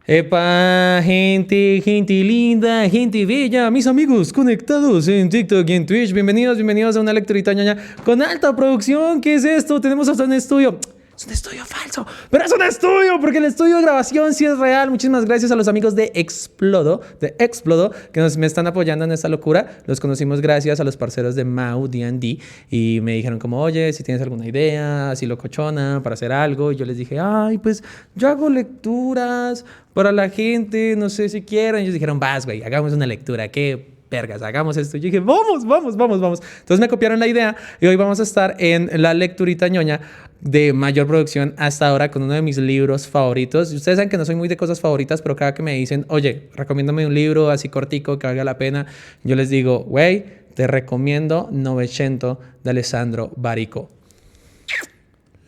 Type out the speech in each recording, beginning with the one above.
Epa, gente linda, gente bella, mis amigos conectados en TikTok y en Twitch. Bienvenidos a una lecturita ñoña con alta producción. ¿Qué es esto? Tenemos hasta un estudio. Es un estudio falso, pero es un estudio porque el estudio de grabación sí es real. Muchísimas gracias a los amigos de Explodo, que me están apoyando en esta locura. Los conocimos gracias a los parceros de Mau D&D y me dijeron como, oye, si tienes alguna idea, así locochona, para hacer algo. Y yo les dije, ay, pues yo hago lecturas para la gente, no sé si quieren. Y ellos dijeron, vas, güey, hagamos una lectura, ¿qué? Vergas, hagamos esto. Yo dije, vamos. Entonces me copiaron la idea y hoy vamos a estar en la lecturita ñoña de mayor producción hasta ahora con uno de mis libros favoritos. Ustedes saben que no soy muy de cosas favoritas, pero cada que me dicen, oye, recomiéndame un libro así cortico que valga la pena, yo les digo, güey, te recomiendo Novecento de Alessandro Barico.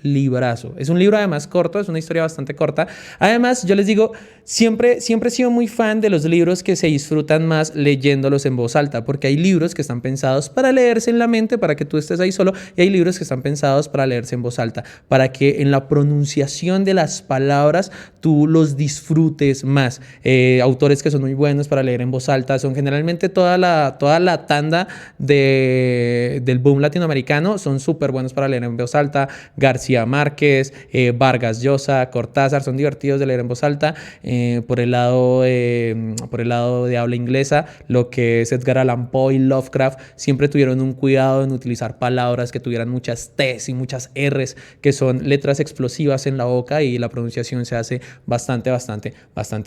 Librazo. Es un libro además corto, es una historia bastante corta. Además, yo les digo, siempre he sido muy fan de los libros que se disfrutan más leyéndolos en voz alta, porque hay libros que están pensados para leerse en la mente, para que tú estés ahí solo, y hay libros que están pensados para leerse en voz alta, para que en la pronunciación de las palabras tú los disfrutes más. Autores que son muy buenos para leer en voz alta son generalmente toda la tanda del boom latinoamericano, son súper buenos para leer en voz alta. García Márquez, Vargas Llosa, Cortázar, son divertidos de leer en voz alta. Por el lado de habla inglesa, lo que es Edgar Allan Poe y Lovecraft siempre tuvieron un cuidado en utilizar palabras que tuvieran muchas T's y muchas R's, que son letras explosivas en la boca, y la pronunciación se hace bastante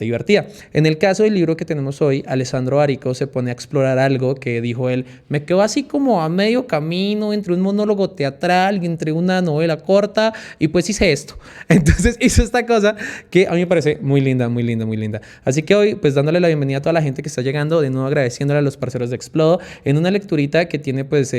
divertida. En el caso del libro que tenemos hoy, Alessandro Barico se pone a explorar algo que dijo él, me quedo así como a medio camino entre un monólogo teatral y entre una novela corta, y pues hice esto. Entonces hizo esta cosa que a mí me parece muy linda. Así que hoy, pues dándole la bienvenida a toda la gente que está llegando, de nuevo agradeciéndole a los parceros de Explodo, en una lecturita que tiene pues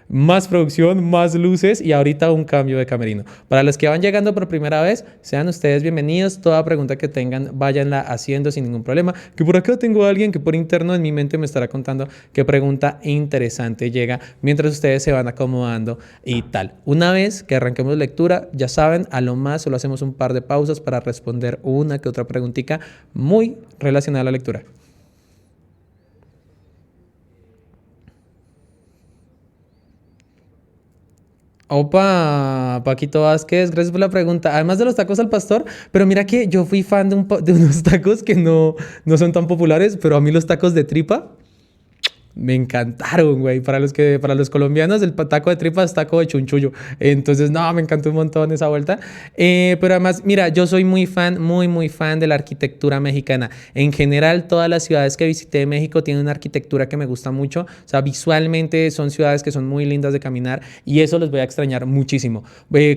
más producción, más luces y ahorita un cambio de camerino. Para los que van llegando por primera vez, sean ustedes bienvenidos. Toda pregunta que tengan, váyanla haciendo sin ningún problema. Que por acá tengo a alguien que por interno en mi mente me estará contando qué pregunta interesante llega mientras ustedes se van acomodando y tal. Una vez que arranquemos lectura, ya saben, a lo más solo hacemos un par de pausas para responder una que otra preguntita muy relacionada a la lectura. Opa, Paquito Vázquez, gracias por la pregunta. Además de los tacos al pastor, pero mira que yo fui fan de unos tacos que no son tan populares, pero a mí los tacos de tripa me encantaron, güey. Para los colombianos, el taco de tripa es taco de chunchullo. Entonces, no, me encantó un montón esa vuelta. Pero además, mira, yo soy muy fan de la arquitectura mexicana. En general, todas las ciudades que visité de México tienen una arquitectura que me gusta mucho. O sea, visualmente son ciudades que son muy lindas de caminar y eso los voy a extrañar muchísimo.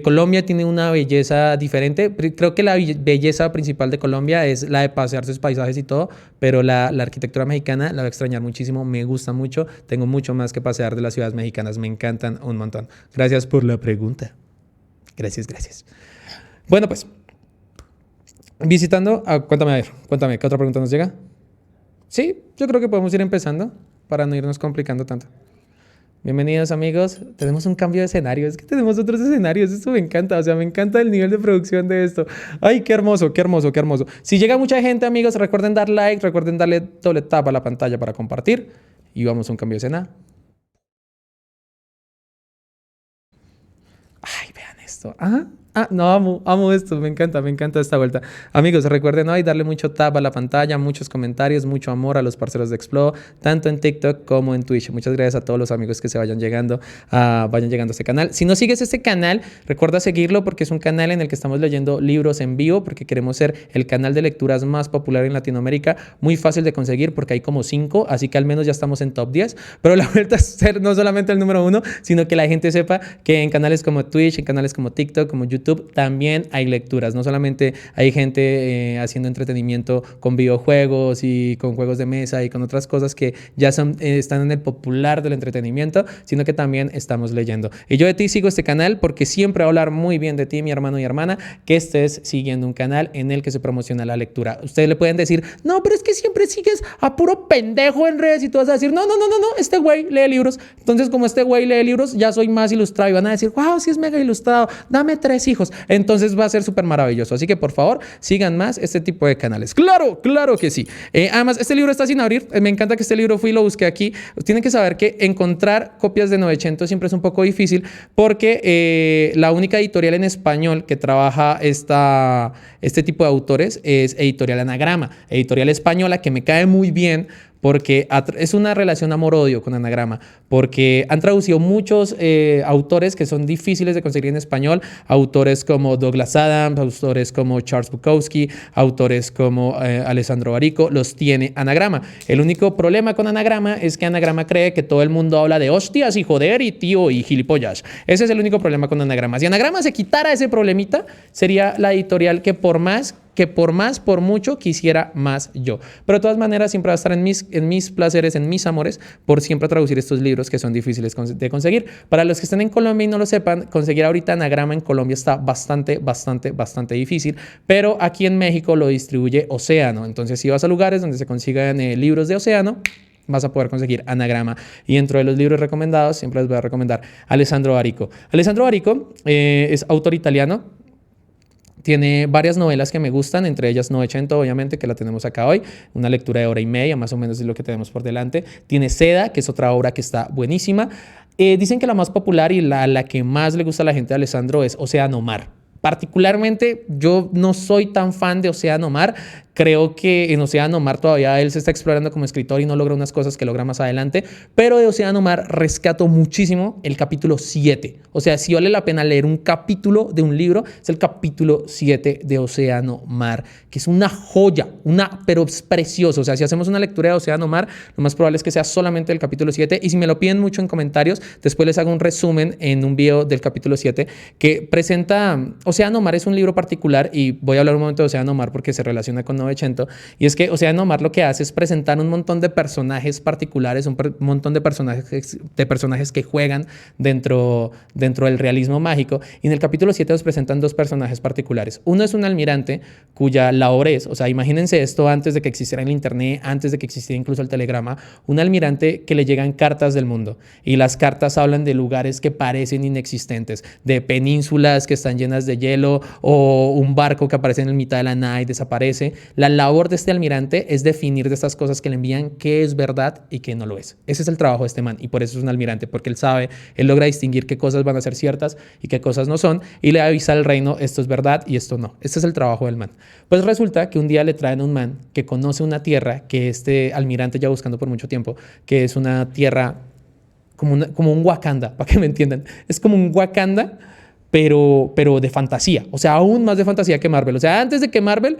Colombia tiene una belleza diferente. Creo que la belleza principal de Colombia es la de pasear sus paisajes y todo, pero la arquitectura mexicana la voy a extrañar muchísimo. Me gusta mucho, tengo mucho más que pasear de las ciudades mexicanas, me encantan un montón. Gracias por la pregunta. Gracias. Bueno, pues, visitando, cuéntame, ¿qué otra pregunta nos llega? Sí, yo creo que podemos ir empezando para no irnos complicando tanto. Bienvenidos, amigos. Tenemos un cambio de escenario. Es que tenemos otros escenarios. Esto me encanta. O sea, me encanta el nivel de producción de esto. Ay, qué hermoso. Si llega mucha gente, amigos, recuerden dar like, recuerden darle doble tap a la pantalla para compartir. Y vamos a un cambio de escena. Ay, vean esto. No, amo esto, me encanta esta vuelta. Amigos, recuerden hoy darle mucho tap a la pantalla, muchos comentarios, mucho amor a los parceros de Explodo, tanto en TikTok como en Twitch. Muchas gracias a todos los amigos que se vayan llegando a este canal. Si no sigues este canal, recuerda seguirlo porque es un canal en el que estamos leyendo libros en vivo, porque queremos ser el canal de lecturas más popular en Latinoamérica. Muy fácil de conseguir porque hay como 5, así que al menos ya estamos en top 10. Pero la vuelta es ser no solamente el número 1, sino que la gente sepa que en canales como Twitch, en canales como TikTok, como YouTube, también hay lecturas. No solamente hay gente haciendo entretenimiento con videojuegos y con juegos de mesa y con otras cosas que ya están en el popular del entretenimiento, sino que también estamos leyendo. Y yo de ti sigo este canal porque siempre voy a hablar muy bien de ti, mi hermano y hermana, que estés siguiendo un canal en el que se promociona la lectura. Ustedes le pueden decir, no, pero es que siempre sigues a puro pendejo en redes, y tú vas a decir, no, este güey lee libros. Entonces, como este güey lee libros, ya soy más ilustrado, y van a decir, wow, sí es mega ilustrado, dame 3 hijos. Entonces va a ser súper maravilloso. Así que por favor, sigan más este tipo de canales. Claro, claro que sí. Además, este libro está sin abrir. Me encanta que este libro fui y lo busqué aquí. Tienen que saber que encontrar copias de Novecento siempre es un poco difícil porque la única editorial en español que trabaja este tipo de autores es Editorial Anagrama, editorial española que me cae muy bien porque es una relación amor-odio con Anagrama, porque han traducido muchos autores que son difíciles de conseguir en español, autores como Douglas Adams, autores como Charles Bukowski, autores como Alessandro Barico, los tiene Anagrama. El único problema con Anagrama es que Anagrama cree que todo el mundo habla de hostias y joder y tío y gilipollas. Ese es el único problema con Anagrama. Si Anagrama se quitara ese problemita, sería la editorial que por mucho quisiera más yo. Pero de todas maneras siempre va a estar en mis placeres, en mis amores, por siempre traducir estos libros que son difíciles de conseguir. Para los que estén en Colombia y no lo sepan, conseguir ahorita Anagrama en Colombia está bastante difícil, pero aquí en México lo distribuye Océano. Entonces si vas a lugares donde se consigan libros de Océano, vas a poder conseguir Anagrama. Y dentro de los libros recomendados, siempre les voy a recomendar Alessandro Barico. Alessandro Barico es autor italiano. Tiene varias novelas que me gustan, entre ellas Novecento, obviamente, que la tenemos acá hoy, una lectura de hora y media, más o menos es lo que tenemos por delante. Tiene Seda, que es otra obra que está buenísima. Dicen que la más popular y la que más le gusta a la gente de Alessandro es Océano Mar. Particularmente, yo no soy tan fan de Océano Mar. Creo que en Océano Mar todavía él se está explorando como escritor y no logra unas cosas que logra más adelante. Pero de Océano Mar rescato muchísimo el capítulo 7. O sea, si vale la pena leer un capítulo de un libro, es el capítulo 7 de Océano Mar, que es una joya, pero es precioso. O sea, si hacemos una lectura de Océano Mar, lo más probable es que sea solamente el capítulo 7. Y si me lo piden mucho en comentarios, después les hago un resumen en un video del capítulo 7 que presenta... Océano Mar es un libro particular y voy a hablar un momento de Océano Mar porque se relaciona con Novecento, y es que Océano Mar lo que hace es presentar un montón de personajes particulares, un montón de personajes que juegan dentro del realismo mágico, y en el capítulo 7 nos presentan dos personajes particulares. Uno es un almirante cuya labor es, o sea, imagínense esto antes de que existiera el internet, antes de que existiera incluso el telegrama, un almirante que le llegan cartas del mundo, y las cartas hablan de lugares que parecen inexistentes, de penínsulas que están llenas de hielo o un barco que aparece en la mitad de la nada y desaparece. La labor de este almirante es definir de estas cosas que le envían qué es verdad y qué no lo es. Ese es el trabajo de este man y por eso es un almirante, porque él logra distinguir qué cosas van a ser ciertas y qué cosas no son, y le avisa al reino esto es verdad y esto no. Este es el trabajo del man. Pues resulta que un día le traen a un man que conoce una tierra que este almirante ya buscando por mucho tiempo, que es una tierra como un Wakanda, para que me entiendan. Es como un Wakanda, pero de fantasía, o sea, aún más de fantasía que Marvel. O sea, antes de que Marvel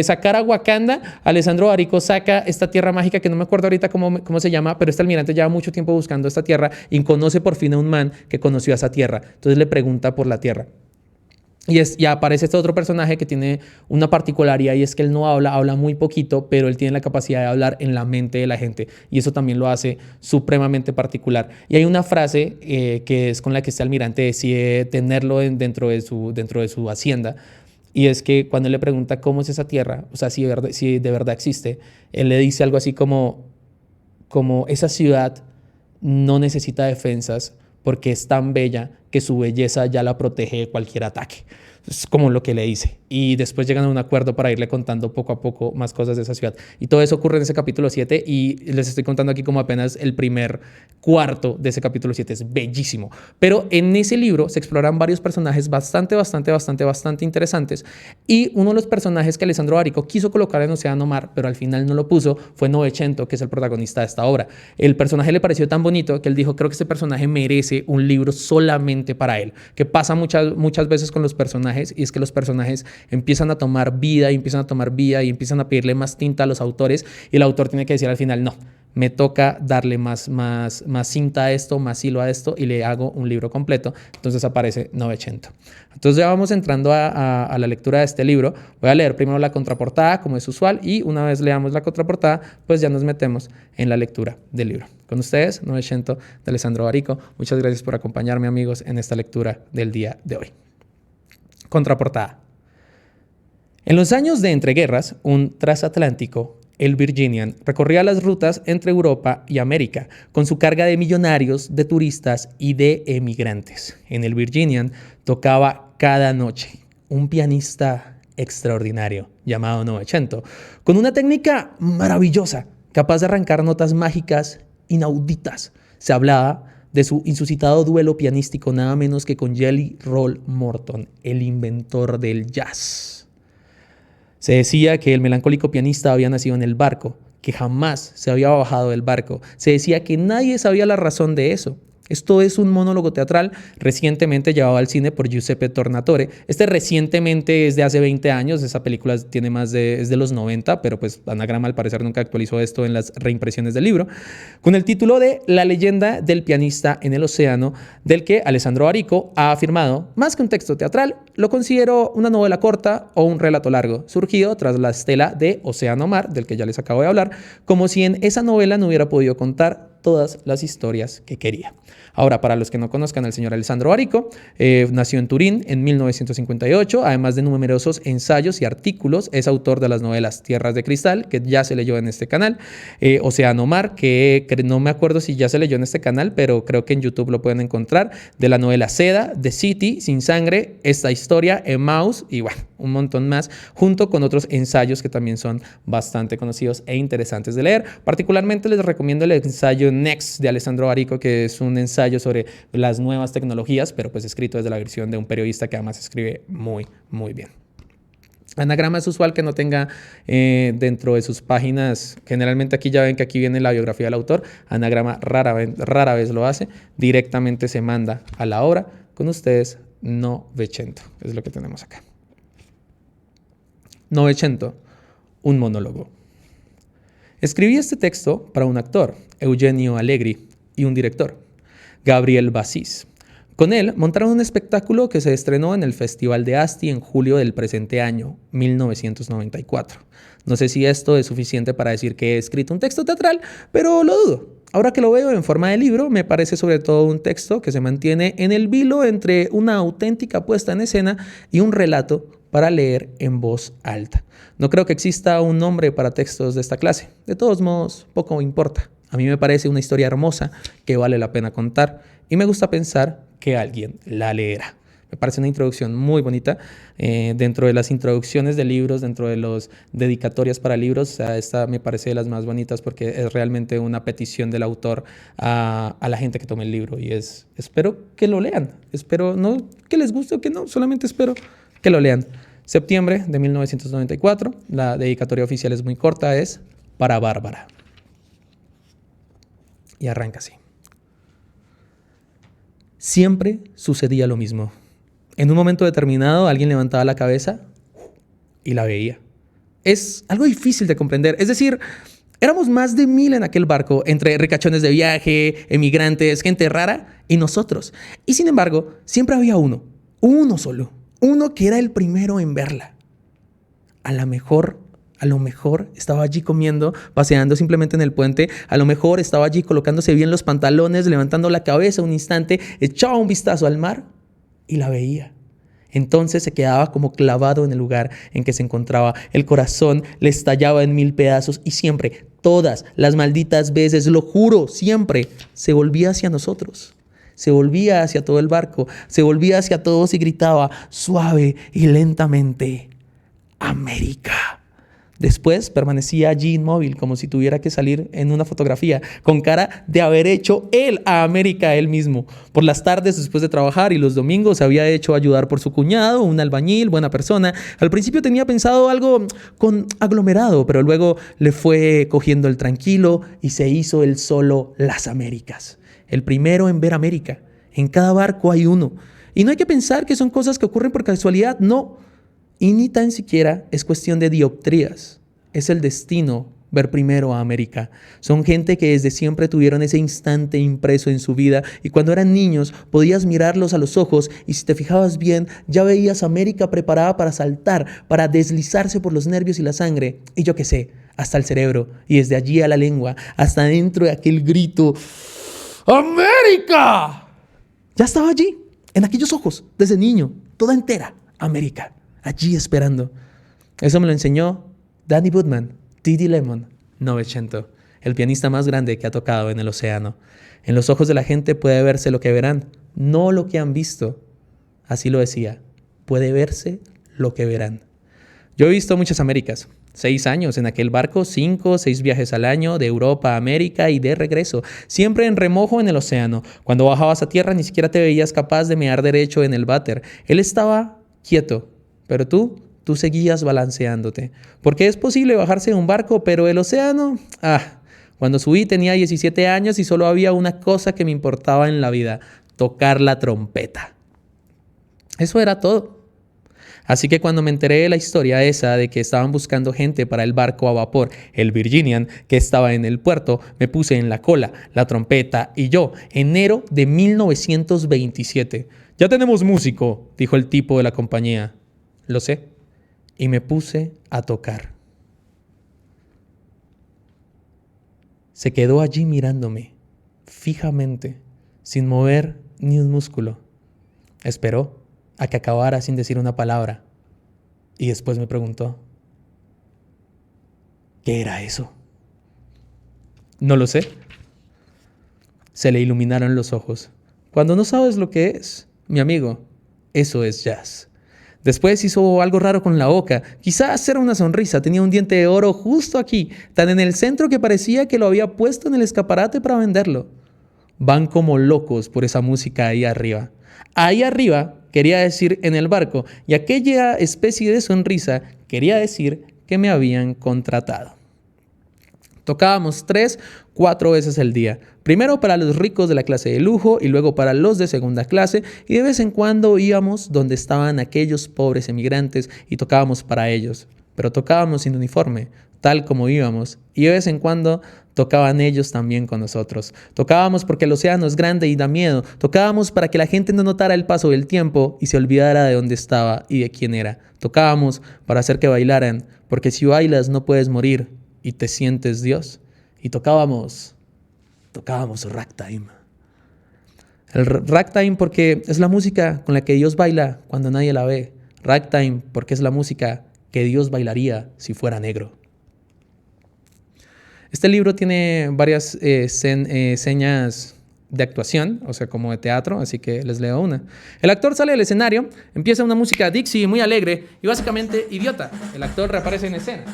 sacara Wakanda, Alessandro Barico saca esta tierra mágica que no me acuerdo ahorita cómo se llama, pero este almirante lleva mucho tiempo buscando esta tierra y conoce por fin a un man que conoció a esa tierra. Entonces le pregunta por la tierra. Y aparece este otro personaje que tiene una particularidad, y es que él no habla muy poquito, pero él tiene la capacidad de hablar en la mente de la gente, y eso también lo hace supremamente particular. Y hay una frase que es con la que este almirante decide tenerlo dentro de su hacienda, y es que cuando él le pregunta cómo es esa tierra, o sea, si de verdad existe, él le dice algo así como esa ciudad no necesita defensas porque es tan bella que su belleza ya la protege de cualquier ataque. Es como lo que le dice. Y después llegan a un acuerdo para irle contando poco a poco más cosas de esa ciudad. Y todo eso ocurre en ese capítulo 7 y les estoy contando aquí como apenas el primer cuarto de ese capítulo 7. Es bellísimo. Pero en ese libro se exploran varios personajes bastante interesantes, y uno de los personajes que Alessandro Barico quiso colocar en Océano Mar, pero al final no lo puso, fue Novecento, que es el protagonista de esta obra. El personaje le pareció tan bonito que él dijo, creo que este personaje merece un libro solamente para él, que pasa muchas veces con los personajes, y es que los personajes empiezan a tomar vida y empiezan a pedirle más tinta a los autores, y el autor tiene que decir al final, no, me toca darle más cinta a esto, más hilo a esto, y le hago un libro completo. Entonces aparece Novecento. Entonces ya vamos entrando a la lectura de este libro. Voy a leer primero la contraportada, como es usual, y una vez leamos la contraportada, pues ya nos metemos en la lectura del libro. Con ustedes, Novecento de Alessandro Barico. Muchas gracias por acompañarme, amigos, en esta lectura del día de hoy. Contraportada. En los años de entreguerras, un transatlántico, el Virginian, recorría las rutas entre Europa y América con su carga de millonarios, de turistas y de emigrantes. En el Virginian tocaba cada noche. Un pianista extraordinario llamado Novecento, con una técnica maravillosa, capaz de arrancar notas mágicas inauditas. Se hablaba de su insuscitado duelo pianístico nada menos que con Jelly Roll Morton, el inventor del jazz. Se decía que el melancólico pianista había nacido en el barco, que jamás se había bajado del barco. Se decía que nadie sabía la razón de eso. Esto es un monólogo teatral recientemente llevado al cine por Giuseppe Tornatore. Este recientemente es de hace 20 años, esa película es de los 90, pero pues Anagrama al parecer nunca actualizó esto en las reimpresiones del libro, con el título de La leyenda del pianista en el océano, del que Alessandro Arico ha afirmado, más que un texto teatral, lo considero una novela corta o un relato largo, surgido tras la estela de Océano Mar, del que ya les acabo de hablar, como si en esa novela no hubiera podido contar todas las historias que quería. Ahora, para los que no conozcan al señor Alessandro Arico, nació en Turín en 1958, además de numerosos ensayos y artículos, es autor de las novelas Tierras de Cristal, que ya se leyó en este canal, Océano Mar, que no me acuerdo si ya se leyó en este canal, pero creo que en YouTube lo pueden encontrar, de la novela Seda, The City, Sin Sangre, Esta Historia, Emmaus y bueno, un montón más, junto con otros ensayos que también son bastante conocidos e interesantes de leer. Particularmente les recomiendo el ensayo Next de Alessandro Arico, que es un ensayo sobre las nuevas tecnologías, pero pues escrito desde la versión de un periodista que además escribe muy, muy bien. Anagrama es usual que no tenga dentro de sus páginas, generalmente aquí ya ven que aquí viene la biografía del autor, Anagrama rara vez lo hace, directamente se manda a la obra. Con ustedes, Novecento, es lo que tenemos acá. Novecento, un monólogo. Escribí este texto para un actor, Eugenio Allegri, y un director, Gabriel Basís. Con él montaron un espectáculo que se estrenó en el Festival de Asti en julio del presente año, 1994. No sé si esto es suficiente para decir que he escrito un texto teatral, pero lo dudo. Ahora que lo veo en forma de libro, me parece sobre todo un texto que se mantiene en el vilo entre una auténtica puesta en escena y un relato para leer en voz alta. No creo que exista un nombre para textos de esta clase. De todos modos, poco importa. A mí me parece una historia hermosa que vale la pena contar y me gusta pensar que alguien la leerá. Me parece una introducción muy bonita. Dentro de las introducciones de libros, dentro de las dedicatorias para libros, o sea, esta me parece de las más bonitas porque es realmente una petición del autor a la gente que tome el libro y espero que lo lean. Espero, no que les guste o que no, solamente espero que lo lean. Septiembre de 1994, la dedicatoria oficial es muy corta, es para Bárbara. Y arranca así. Siempre sucedía lo mismo. En un momento determinado alguien levantaba la cabeza y la veía. Es algo difícil de comprender. Es decir, éramos más de 1000 en aquel barco, entre ricachones de viaje, emigrantes, gente rara y nosotros. Y sin embargo, siempre había uno solo, uno que era el primero en verla. A lo mejor estaba allí comiendo, paseando simplemente en el puente. A lo mejor estaba allí colocándose bien los pantalones, levantando la cabeza un instante, echaba un vistazo al mar y la veía. Entonces se quedaba como clavado en el lugar en que se encontraba. El corazón le estallaba en 1000 pedazos y siempre, todas las malditas veces, lo juro, siempre, se volvía hacia nosotros. Se volvía hacia todo el barco, se volvía hacia todos y gritaba suave y lentamente: América. Después permanecía allí inmóvil, como si tuviera que salir en una fotografía, con cara de haber hecho él a América él mismo. Por las tardes, después de trabajar y los domingos, se había hecho ayudar por su cuñado, un albañil, buena persona. Al principio tenía pensado algo con aglomerado, pero luego le fue cogiendo el tranquilo y se hizo él solo las Américas. El primero en ver América. En cada barco hay uno. Y no hay que pensar que son cosas que ocurren por casualidad, no. Y ni tan siquiera es cuestión de dioptrías. Es el destino ver primero a América. Son gente que desde siempre tuvieron ese instante impreso en su vida y cuando eran niños podías mirarlos a los ojos y si te fijabas bien ya veías a América preparada para saltar, para deslizarse por los nervios y la sangre y yo qué sé, hasta el cerebro y desde allí a la lengua, hasta dentro de aquel grito ¡América! Ya estaba allí, en aquellos ojos, desde niño, toda entera, América. Allí esperando. Eso me lo enseñó Danny Woodman, Didi Lemon, Novecento, el pianista más grande que ha tocado en el océano. En los ojos de la gente puede verse lo que verán, no lo que han visto. Así lo decía puede verse lo que verán. Yo he visto muchas Américas. 6 años en aquel barco, 5, 6 viajes al año de Europa a América y de regreso, siempre en remojo en el océano. Cuando bajabas a tierra ni siquiera te veías capaz de mear derecho en el váter. Él estaba quieto, pero tú seguías balanceándote. Porque es posible bajarse de un barco, pero el océano... Cuando subí tenía 17 años y solo había una cosa que me importaba en la vida: tocar la trompeta. Eso era todo. Así que cuando me enteré de la historia esa de que estaban buscando gente para el barco a vapor, el Virginian, que estaba en el puerto, me puse en la cola, la trompeta y yo, enero de 1927. Ya tenemos músico, dijo el tipo de la compañía. Lo sé. Y me puse a tocar. Se quedó allí mirándome, fijamente, sin mover ni un músculo. Esperó a que acabara sin decir una palabra. Y después me preguntó: ¿qué era eso? No lo sé. Se le iluminaron los ojos. Cuando no sabes lo que es, mi amigo, eso es jazz. Después hizo algo raro con la boca. Quizás era una sonrisa. Tenía un diente de oro justo aquí, tan en el centro que parecía que lo había puesto en el escaparate para venderlo. Van como locos por esa música ahí arriba. Ahí arriba quería decir en el barco, y aquella especie de sonrisa quería decir que me habían contratado. Tocábamos 3, 4 veces al día. Primero para los ricos de la clase de lujo y luego para los de segunda clase, y de vez en cuando íbamos donde estaban aquellos pobres emigrantes y tocábamos para ellos. Pero tocábamos sin uniforme, tal como íbamos, y de vez en cuando tocaban ellos también con nosotros. Tocábamos porque el océano es grande y da miedo. Tocábamos para que la gente no notara el paso del tiempo y se olvidara de dónde estaba y de quién era. Tocábamos para hacer que bailaran, porque si bailas no puedes morir y te sientes Dios. Y tocábamos ragtime. El ragtime porque es la música con la que Dios baila cuando nadie la ve. Ragtime porque es la música que Dios bailaría si fuera negro. Este libro tiene varias señas de actuación, o sea, como de teatro, así que les leo una. El actor sale del escenario, empieza una música Dixie muy alegre y básicamente idiota. El actor reaparece en escena.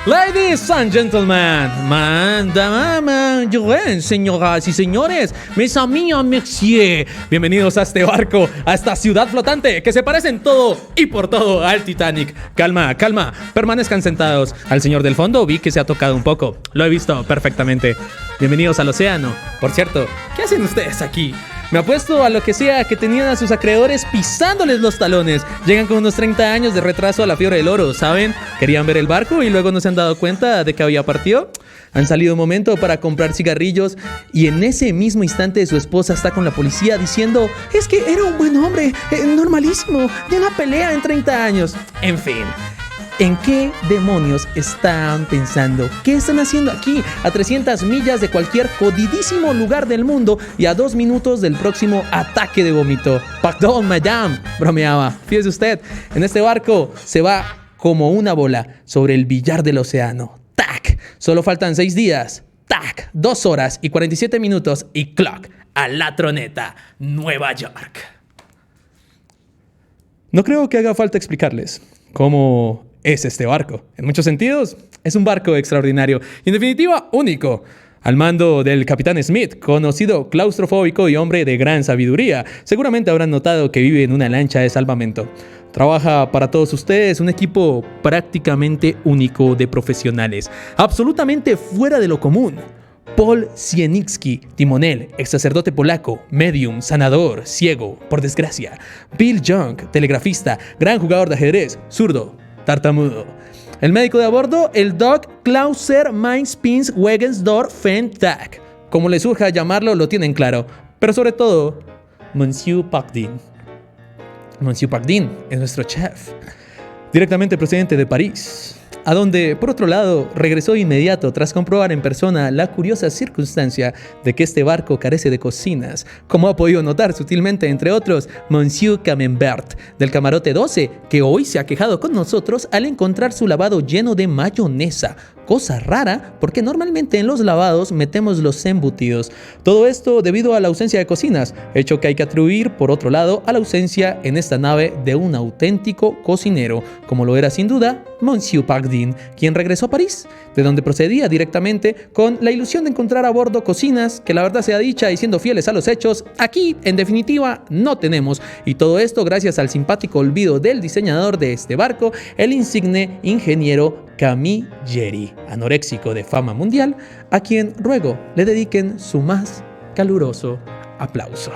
Ladies and gentlemen, señoras y señores, mes amis, merci. Bienvenidos a este barco, a esta ciudad flotante que se parece en todo y por todo al Titanic. Calma, calma, permanezcan sentados. Al señor del fondo vi que se ha tocado un poco. Lo he visto perfectamente. Bienvenidos al océano. Por cierto, ¿qué hacen ustedes aquí? Me apuesto a lo que sea que tenían a sus acreedores pisándoles los talones. Llegan con unos 30 años de retraso a la fiebre del oro, ¿saben? Querían ver el barco y luego no se han dado cuenta de que había partido. Han salido un momento para comprar cigarrillos y en ese mismo instante su esposa está con la policía diciendo: es que era un buen hombre, normalísimo, de una pelea en 30 años. En fin. ¿En qué demonios están pensando? ¿Qué están haciendo aquí? A 300 millas de cualquier jodidísimo lugar del mundo y a 2 minutos del próximo ataque de vómito. Pardon, madame, bromeaba. Fíjese usted, en este barco se va como una bola sobre el billar del océano. ¡Tac! Solo faltan 6 días. ¡Tac! 2 horas y 47 minutos y clock a la troneta, Nueva York. No creo que haga falta explicarles cómo es este barco. En muchos sentidos, es un barco extraordinario y en definitiva único. Al mando del capitán Smith, conocido claustrofóbico y hombre de gran sabiduría, seguramente habrán notado que vive en una lancha de salvamento. Trabaja para todos ustedes un equipo prácticamente único de profesionales, absolutamente fuera de lo común. Paul Sienicki, timonel, ex sacerdote polaco, medium, sanador, ciego, por desgracia. Bill Young, telegrafista, gran jugador de ajedrez, zurdo, tartamudo. El médico de a bordo, el Doc Klauser Mainspins Wegensdorf Fentag. Como le surja llamarlo, lo tienen claro. Pero sobre todo, Monsieur Pacdin. Monsieur Pacdin es nuestro chef, directamente procedente de París. a donde, por otro lado, regresó de inmediato tras comprobar en persona la curiosa circunstancia de que este barco carece de cocinas, como ha podido notar sutilmente, entre otros, Monsieur Camembert, del camarote 12, que hoy se ha quejado con nosotros al encontrar su lavado lleno de mayonesa. Cosa rara, porque normalmente en los lavados metemos los embutidos. Todo esto debido a la ausencia de cocinas, hecho que hay que atribuir, por otro lado, a la ausencia en esta nave de un auténtico cocinero, como lo era sin duda Monsieur Pardin, quien regresó a París, de donde procedía directamente con la ilusión de encontrar a bordo cocinas que, la verdad sea dicha y siendo fieles a los hechos, aquí en definitiva no tenemos. Y todo esto gracias al simpático olvido del diseñador de este barco, el insigne ingeniero Camilleri, anoréxico de fama mundial, a quien ruego le dediquen su más caluroso aplauso.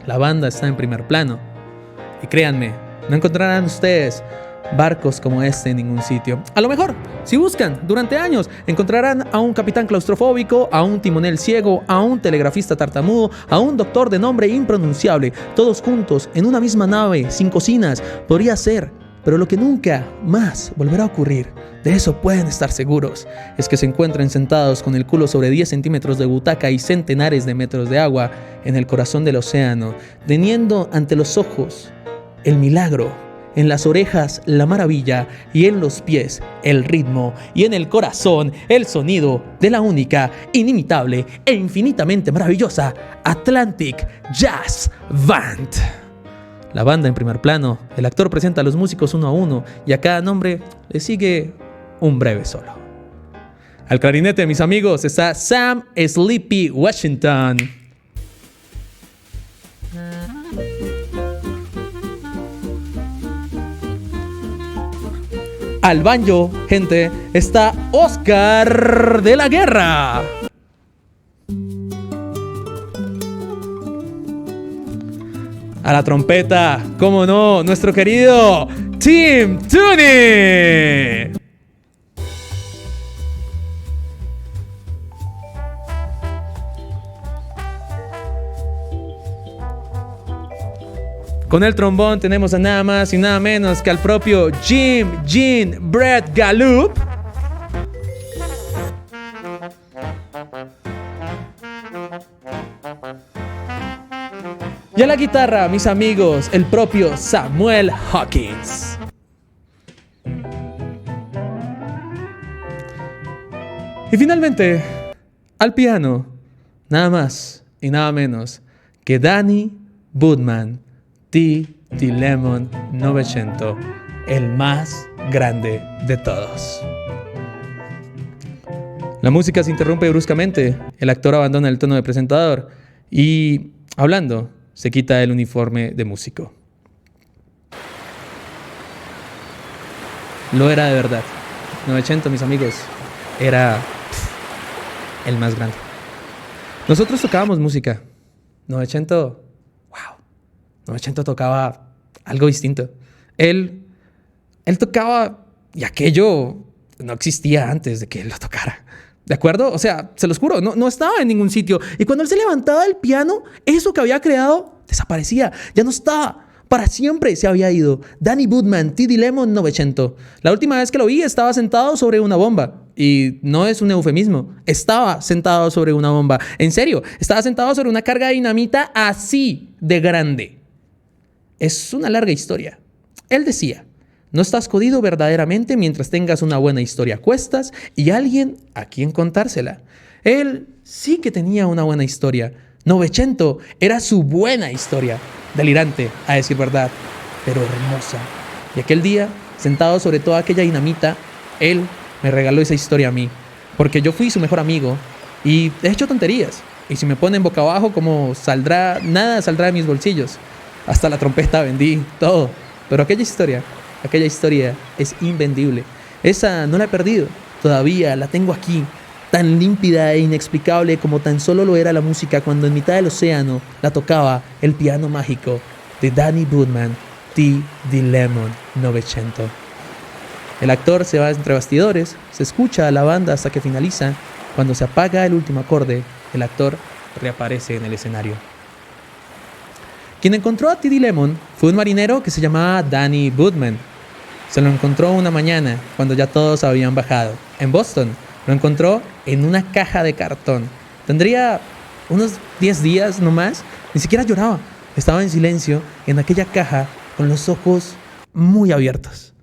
La banda está en primer plano y créanme, no encontrarán ustedes barcos como este en ningún sitio. A lo mejor, si buscan durante años, encontrarán a un capitán claustrofóbico, a un timonel ciego, a un telegrafista tartamudo, a un doctor de nombre impronunciable, todos juntos en una misma nave, sin cocinas. Podría ser, pero lo que nunca más volverá a ocurrir, de eso pueden estar seguros, es que se encuentren sentados con el culo sobre 10 centímetros de butaca y centenares de metros de agua en el corazón del océano, teniendo ante los ojos el milagro, en las orejas la maravilla y en los pies el ritmo y en el corazón el sonido de la única, inimitable e infinitamente maravillosa Atlantic Jazz Band. La banda en primer plano, el actor presenta a los músicos uno a uno y a cada nombre le sigue un breve solo. Al clarinete, mis amigos, está Sam Sleepy Washington. Al banjo, gente, está Oscar de la Guerra. A la trompeta, cómo no, nuestro querido Tim Tooney. Con el trombón tenemos a nada más y nada menos que al propio Jean Brett Gallup. Y a la guitarra, mis amigos, el propio Samuel Hawkins. Y finalmente, al piano, nada más y nada menos que Danny Budman, T. Lemon 900, el más grande de todos. La música se interrumpe bruscamente, el actor abandona el tono de presentador y, hablando, se quita el uniforme de músico. Lo era de verdad. 900, mis amigos, era el más grande. Nosotros tocábamos música. 900, wow. 900 tocaba algo distinto. Él tocaba y aquello no existía antes de que él lo tocara. ¿De acuerdo? O sea, se los juro, no estaba en ningún sitio. Y cuando él se levantaba del piano, eso que había creado desaparecía. Ya no estaba. Para siempre se había ido. Danny Budman, T.D. Lemon 900. La última vez que lo vi estaba sentado sobre una bomba. Y no es un eufemismo. Estaba sentado sobre una bomba. En serio, estaba sentado sobre una carga de dinamita así de grande. Es una larga historia. Él decía: no estás jodido verdaderamente mientras tengas una buena historia a cuestas y alguien a quien contársela. Él sí que tenía una buena historia. 900 era su buena historia. Delirante, a decir verdad, pero hermosa. Y aquel día, sentado sobre toda aquella dinamita, él me regaló esa historia a mí. Porque yo fui su mejor amigo y he hecho tonterías. Y si me ponen boca abajo, como saldrá, nada saldrá de mis bolsillos. Hasta la trompeta vendí, todo. Pero aquella historia es invendible. Esa no la he perdido. Todavía la tengo aquí, tan límpida e inexplicable como tan solo lo era la música cuando en mitad del océano la tocaba el piano mágico de Danny Budman, T.D. Lemon 900. El actor se va entre bastidores, se escucha a la banda hasta que finaliza. Cuando se apaga el último acorde, el actor reaparece en el escenario. Quien encontró a T.D. Lemon fue un marinero que se llamaba Danny Budman. Se lo encontró una mañana, cuando ya todos habían bajado. En Boston. Lo encontró en una caja de cartón. Tendría unos 10 días no más. Ni siquiera lloraba. Estaba en silencio en aquella caja con los ojos muy abiertos.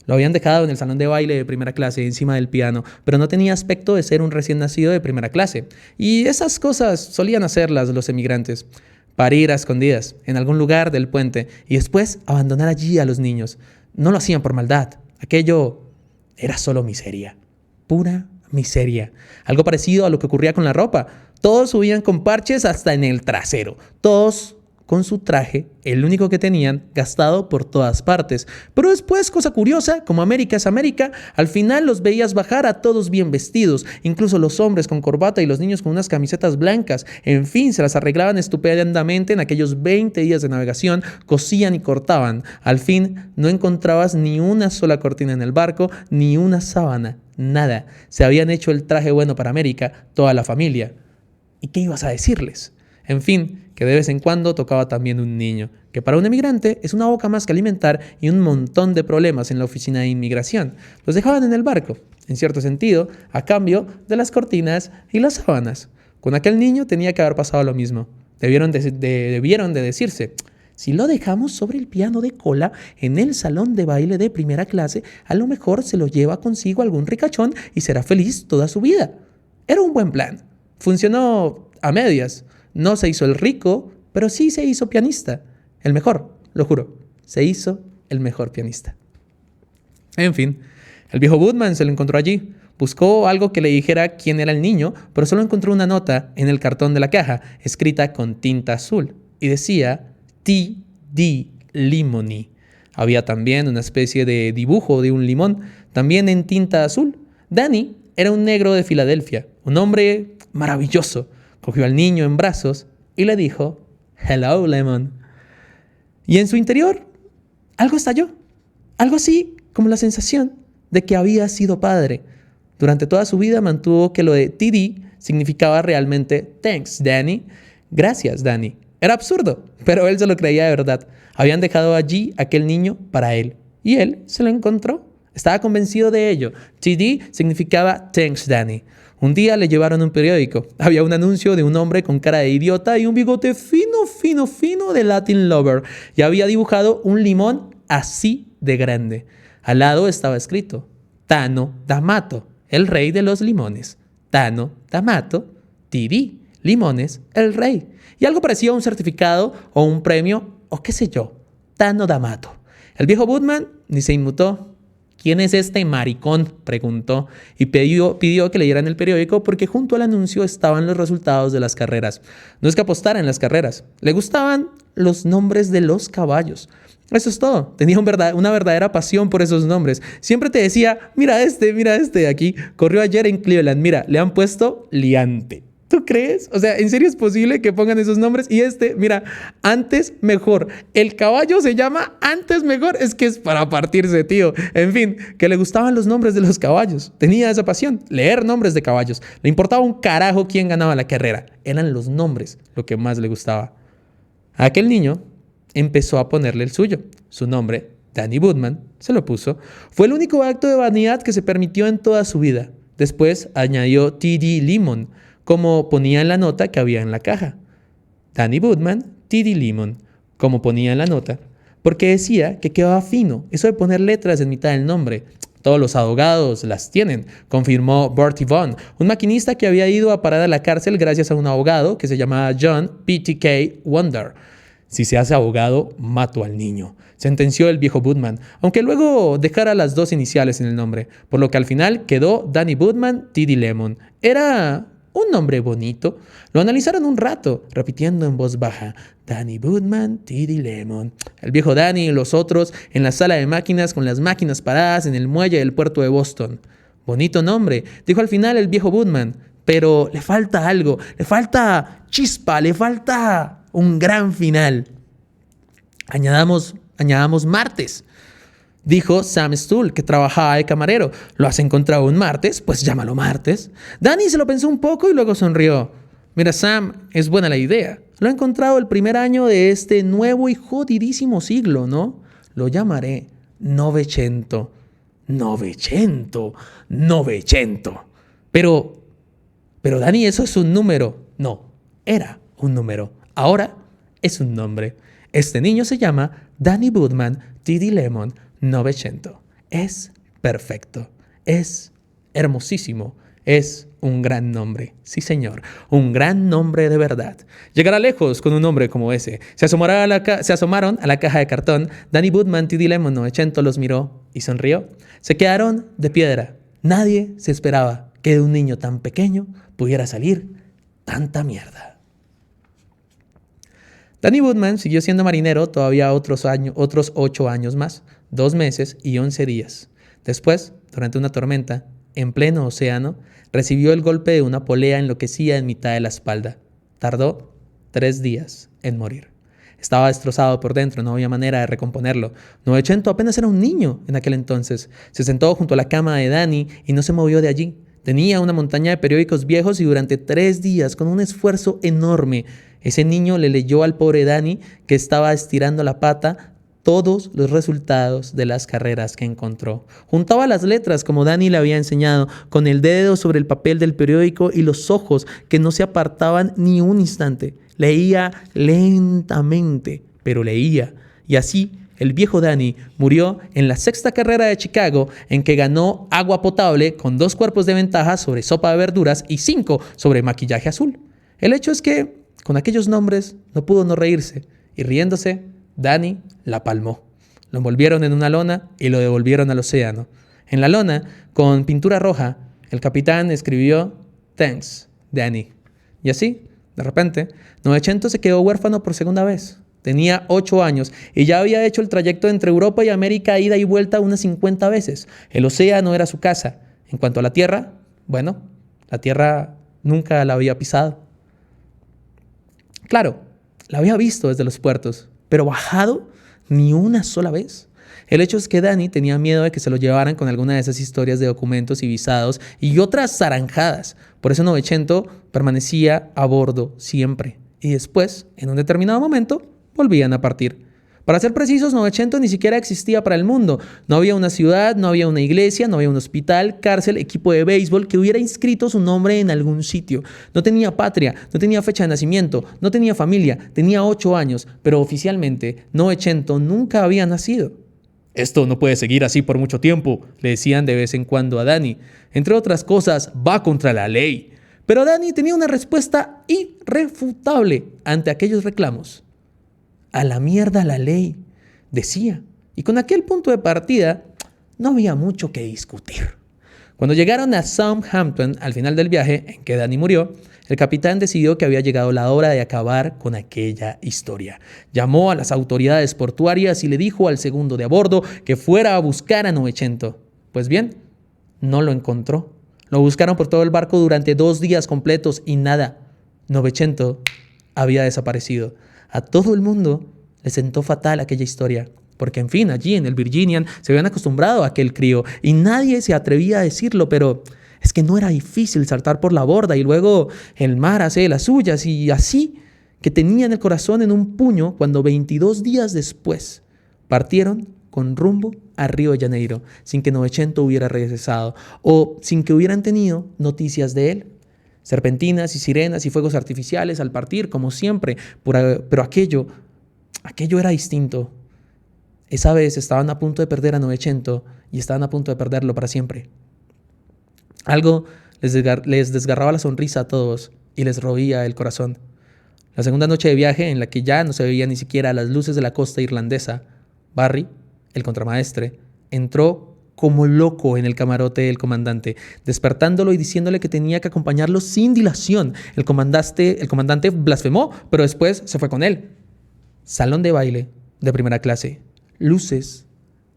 Lo habían dejado en el salón de baile de primera clase, encima del piano, pero no tenía aspecto de ser un recién nacido de primera clase. Y esas cosas solían hacerlas los emigrantes. Parir a escondidas, en algún lugar del puente, y después abandonar allí a los niños. No lo hacían por maldad. Aquello era solo miseria. Pura miseria. Algo parecido a lo que ocurría con la ropa. Todos subían con parches hasta en el trasero. Todos con su traje, el único que tenían, gastado por todas partes. Pero después, cosa curiosa, como América es América, al final los veías bajar a todos bien vestidos, incluso los hombres con corbata y los niños con unas camisetas blancas. En fin, se las arreglaban estupendamente en aquellos 20 días de navegación, cosían y cortaban. Al fin, no encontrabas ni una sola cortina en el barco, ni una sábana, nada. Se habían hecho el traje bueno para América, toda la familia. ¿Y qué ibas a decirles? En fin, que de vez en cuando tocaba también un niño, que para un emigrante es una boca más que alimentar y un montón de problemas en la oficina de inmigración. Los dejaban en el barco, en cierto sentido, a cambio de las cortinas y las sábanas. Con aquel niño tenía que haber pasado lo mismo. Debieron de decirse, si lo dejamos sobre el piano de cola en el salón de baile de primera clase, a lo mejor se lo lleva consigo algún ricachón y será feliz toda su vida. Era un buen plan. Funcionó a medias. No se hizo el rico, pero sí se hizo pianista. El mejor, lo juro. Se hizo el mejor pianista. En fin, el viejo Woodman se lo encontró allí. Buscó algo que le dijera quién era el niño, pero solo encontró una nota en el cartón de la caja, escrita con tinta azul. Y decía T.D. Limony. Había también una especie de dibujo de un limón, también en tinta azul. Danny era un negro de Filadelfia, un hombre maravilloso. Cogió al niño en brazos y le dijo, "Hello, Lemon". Y en su interior, algo estalló. Algo así como la sensación de que había sido padre. Durante toda su vida mantuvo que lo de TD significaba realmente "Thanks, Danny". Gracias, Danny. Era absurdo, pero él se lo creía de verdad. Habían dejado allí aquel niño para él. Y él se lo encontró. Estaba convencido de ello. TD significaba "Thanks, Danny". Un día le llevaron un periódico. Había un anuncio de un hombre con cara de idiota y un bigote fino de Latin lover. Y había dibujado un limón así de grande. Al lado estaba escrito, Tano D'Amato, el rey de los limones. Tano D'Amato, TD, limones, el rey. Y algo parecía un certificado o un premio o qué sé yo. Tano D'Amato. El viejo Woodman ni se inmutó. ¿Quién es este maricón?, preguntó, y pidió que leyeran el periódico porque junto al anuncio estaban los resultados de las carreras. No es que apostara en las carreras, le gustaban los nombres de los caballos. Eso es todo, tenía una verdadera pasión por esos nombres. Siempre te decía, mira este de aquí, corrió ayer en Cleveland, mira, le han puesto Liante. ¿Tú crees? O sea, ¿en serio es posible que pongan esos nombres? Y mira, Antes Mejor. El caballo se llama Antes Mejor. Es que es para partirse, tío. En fin, que le gustaban los nombres de los caballos. Tenía esa pasión, leer nombres de caballos. Le importaba un carajo quién ganaba la carrera. Eran los nombres lo que más le gustaba. A aquel niño empezó a ponerle el suyo. Su nombre, Danny Woodman, se lo puso. Fue el único acto de vanidad que se permitió en toda su vida. Después añadió T.D. Limon, como ponía en la nota que había en la caja. Danny Woodman, T.D. Limon, como ponía en la nota, porque decía que quedaba fino, eso de poner letras en mitad del nombre. Todos los abogados las tienen, confirmó Bertie Vaughn, un maquinista que había ido a parar a la cárcel gracias a un abogado que se llamaba John P.T.K. Wonder. Si se hace abogado, mato al niño, sentenció el viejo Woodman, aunque luego dejara las dos iniciales en el nombre, por lo que al final quedó Danny Woodman, T.D. Lemon. Era un nombre bonito. Lo analizaron un rato, repitiendo en voz baja, Danny Woodman, T.D. Lemon. El viejo Danny y los otros en la sala de máquinas con las máquinas paradas en el muelle del puerto de Boston. Bonito nombre, dijo al final el viejo Woodman, pero le falta algo, le falta chispa, le falta un gran final. Añadamos martes. Dijo Sam Stull, que trabajaba de camarero. ¿Lo has encontrado un martes? Pues llámalo martes. Danny se lo pensó un poco y luego sonrió. Mira, Sam, es buena la idea. Lo he encontrado el primer año de este nuevo y jodidísimo siglo, ¿no? Lo llamaré Novecento. Novecento. Novecento. Pero Dani, eso es un número. No, era un número. Ahora es un nombre. Este niño se llama Danny Woodman D.D. Lemon Novecento. Es perfecto. Es hermosísimo. Es un gran nombre. Sí, señor. Un gran nombre de verdad. Llegará lejos con un nombre como ese. Se asomaron a la caja de cartón. Danny Woodman D.D. Lemon Novecento los miró y sonrió. Se quedaron de piedra. Nadie se esperaba que de un niño tan pequeño pudiera salir tanta mierda. Danny Woodman siguió siendo marinero todavía otros 8 años más, 2 meses y 11 días. Después, durante una tormenta, en pleno océano, recibió el golpe de una polea enloquecida en mitad de la espalda. Tardó 3 días en morir. Estaba destrozado por dentro, no había manera de recomponerlo. Novecento apenas era un niño en aquel entonces. Se sentó junto a la cama de Danny y no se movió de allí. Tenía una montaña de periódicos viejos y durante 3 días, con un esfuerzo enorme, ese niño le leyó al pobre Danny, que estaba estirando la pata, todos los resultados de las carreras que encontró. Juntaba las letras como Danny le había enseñado, con el dedo sobre el papel del periódico y los ojos que no se apartaban ni un instante. Leía lentamente, pero leía. Y así, el viejo Danny murió en la 6ª carrera de Chicago, en que ganó agua potable con 2 cuerpos de ventaja sobre sopa de verduras y 5 sobre maquillaje azul. El hecho es que, con aquellos nombres, no pudo no reírse, y riéndose, Danny la palmó. Lo envolvieron en una lona y lo devolvieron al océano. En la lona, con pintura roja, el capitán escribió "Thanks, Danny". Y así, de repente, Novecento se quedó huérfano por segunda vez. Tenía 8 años y ya había hecho el trayecto entre Europa y América ida y vuelta unas 50 veces. El océano era su casa. En cuanto a la tierra, bueno, la tierra nunca la había pisado. Claro, la había visto desde los puertos, pero bajado ni una sola vez. El hecho es que Danny tenía miedo de que se lo llevaran con alguna de esas historias de documentos y visados y otras zaranjadas. Por eso Novecento permanecía a bordo siempre. Y después, en un determinado momento, volvían a partir. Para ser precisos, Novecento ni siquiera existía para el mundo. No había una ciudad, no había una iglesia, no había un hospital, cárcel, equipo de béisbol que hubiera inscrito su nombre en algún sitio. No tenía patria, no tenía fecha de nacimiento, no tenía familia, tenía 8 años, pero oficialmente Novecento nunca había nacido. «Esto no puede seguir así por mucho tiempo», le decían de vez en cuando a Danny. Entre otras cosas, va contra la ley. Pero Danny tenía una respuesta irrefutable ante aquellos reclamos. «A la mierda la ley», decía. Y con aquel punto de partida, no había mucho que discutir. Cuando llegaron a Southampton, al final del viaje en que Danny murió, el capitán decidió que había llegado la hora de acabar con aquella historia. Llamó a las autoridades portuarias y le dijo al segundo de a bordo que fuera a buscar a Novecento. Pues bien, no lo encontró. Lo buscaron por todo el barco durante 2 días completos y nada. Novecento había desaparecido. A todo el mundo le sentó fatal aquella historia, porque en fin, allí en el Virginian se habían acostumbrado a aquel crío y nadie se atrevía a decirlo, pero es que no era difícil saltar por la borda y luego el mar hace las suyas y así que tenían el corazón en un puño cuando 22 días después partieron con rumbo a Río de Janeiro sin que Novecento hubiera regresado o sin que hubieran tenido noticias de él. Serpentinas y sirenas y fuegos artificiales al partir, como siempre, pero aquello era distinto. Esa vez estaban a punto de perder a Novecento y estaban a punto de perderlo para siempre. Algo les desgarraba la sonrisa a todos y les roía el corazón. La segunda noche de viaje, en la que ya no se veían ni siquiera las luces de la costa irlandesa, Barry, el contramaestre, entró como loco en el camarote del comandante, despertándolo y diciéndole que tenía que acompañarlo sin dilación. El comandante blasfemó, pero después se fue con él. Salón de baile de primera clase, luces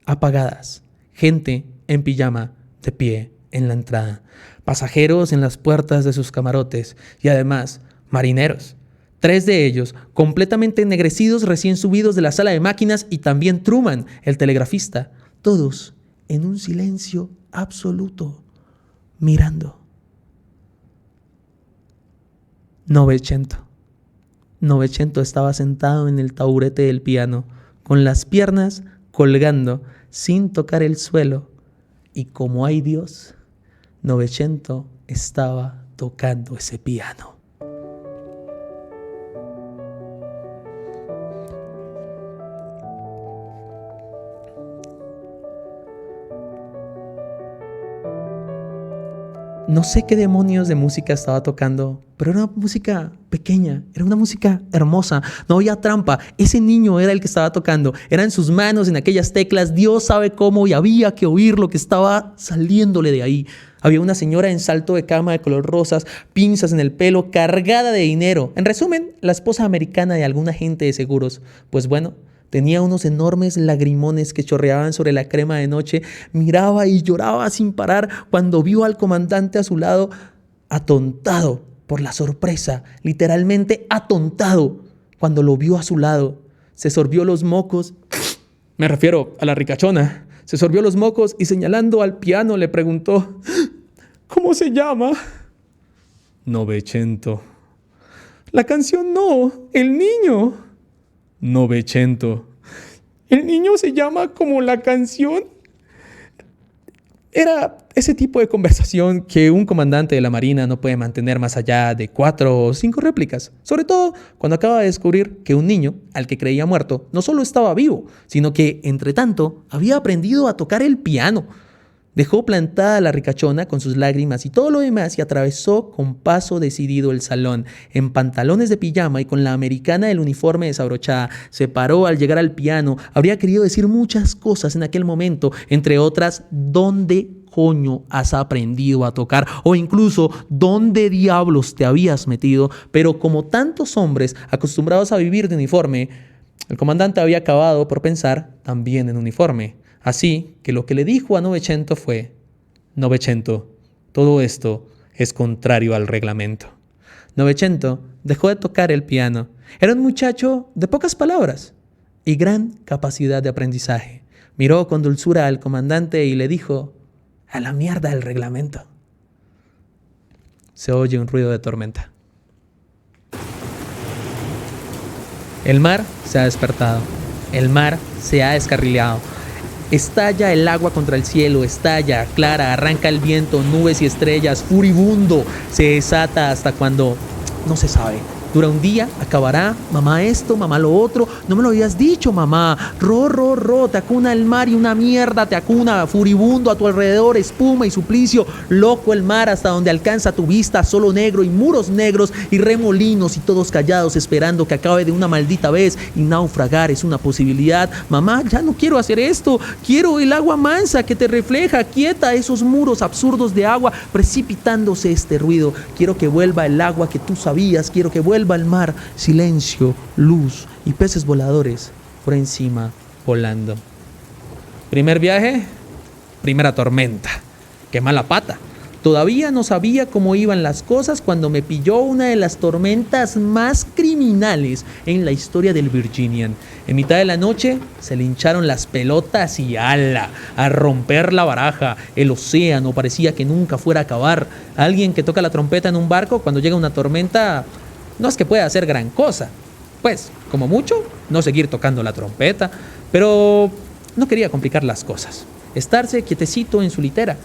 apagadas, gente en pijama de pie en la entrada, pasajeros en las puertas de sus camarotes y además marineros. 3 de ellos completamente ennegrecidos recién subidos de la sala de máquinas y también Truman, el telegrafista, todos en un silencio absoluto, mirando. Novecento estaba sentado en el taburete del piano, con las piernas colgando sin tocar el suelo. Y como hay Dios, Novecento estaba tocando ese piano. No sé qué demonios de música estaba tocando, pero era una música pequeña, era una música hermosa, no había trampa. Ese niño era el que estaba tocando, era en sus manos, en aquellas teclas, Dios sabe cómo, y había que oír lo que estaba saliéndole de ahí. Había una señora en salto de cama de color rosas, pinzas en el pelo, cargada de dinero. En resumen, la esposa americana de algún agente de seguros. Pues bueno, tenía unos enormes lagrimones que chorreaban sobre la crema de noche. Miraba y lloraba sin parar cuando vio al comandante a su lado, atontado por la sorpresa, literalmente atontado. Cuando lo vio a su lado, se sorbió los mocos. Me refiero a la ricachona. Se sorbió los mocos y señalando al piano le preguntó: ¿cómo se llama? Novecento. La canción no, el niño. Novecento. ¿El niño se llama como la canción? Era ese tipo de conversación que un comandante de la Marina no puede mantener más allá de 4 o 5 réplicas. Sobre todo cuando acaba de descubrir que un niño, al que creía muerto, no solo estaba vivo, sino que, entre tanto, había aprendido a tocar el piano. Dejó plantada la ricachona con sus lágrimas y todo lo demás y atravesó con paso decidido el salón, en pantalones de pijama y con la americana del uniforme desabrochada. Se paró al llegar al piano. Habría querido decir muchas cosas en aquel momento, entre otras, ¿dónde coño has aprendido a tocar? O incluso, ¿dónde diablos te habías metido? Pero como tantos hombres acostumbrados a vivir de uniforme, el comandante había acabado por pensar también en uniforme. Así que lo que le dijo a Novecento fue: Novecento, todo esto es contrario al reglamento. Novecento dejó de tocar el piano. Era un muchacho de pocas palabras y gran capacidad de aprendizaje. Miró con dulzura al comandante y le dijo: a la mierda el reglamento. Se oye un ruido de tormenta. El mar se ha despertado. El mar se ha descarrilado. Estalla el agua contra el cielo, estalla, aclara, arranca el viento, nubes y estrellas, furibundo, se desata hasta cuando no se sabe. Dura un día, acabará, mamá esto, mamá lo otro, no me lo habías dicho, mamá. Ro, te acuna el mar y una mierda te acuna, furibundo a tu alrededor, espuma y suplicio, loco el mar hasta donde alcanza tu vista, solo negro y muros negros y remolinos y todos callados esperando que acabe de una maldita vez y naufragar es una posibilidad. Mamá, ya no quiero hacer esto, quiero el agua mansa que te refleja, quieta esos muros absurdos de agua, precipitándose este ruido. Quiero que vuelva el agua que tú sabías, quiero que vuelva al mar, silencio, luz y peces voladores por encima volando. Primer viaje, primera tormenta. Qué mala pata. Todavía no sabía cómo iban las cosas cuando me pilló una de las tormentas más criminales en la historia del Virginian. En mitad de la noche se le hincharon las pelotas y ¡ala! A romper la baraja. El océano parecía que nunca fuera a acabar. Alguien que toca la trompeta en un barco cuando llega una tormenta no es que pueda hacer gran cosa. Pues, como mucho, no seguir tocando la trompeta. Pero no quería complicar las cosas. Estarse quietecito en su litera.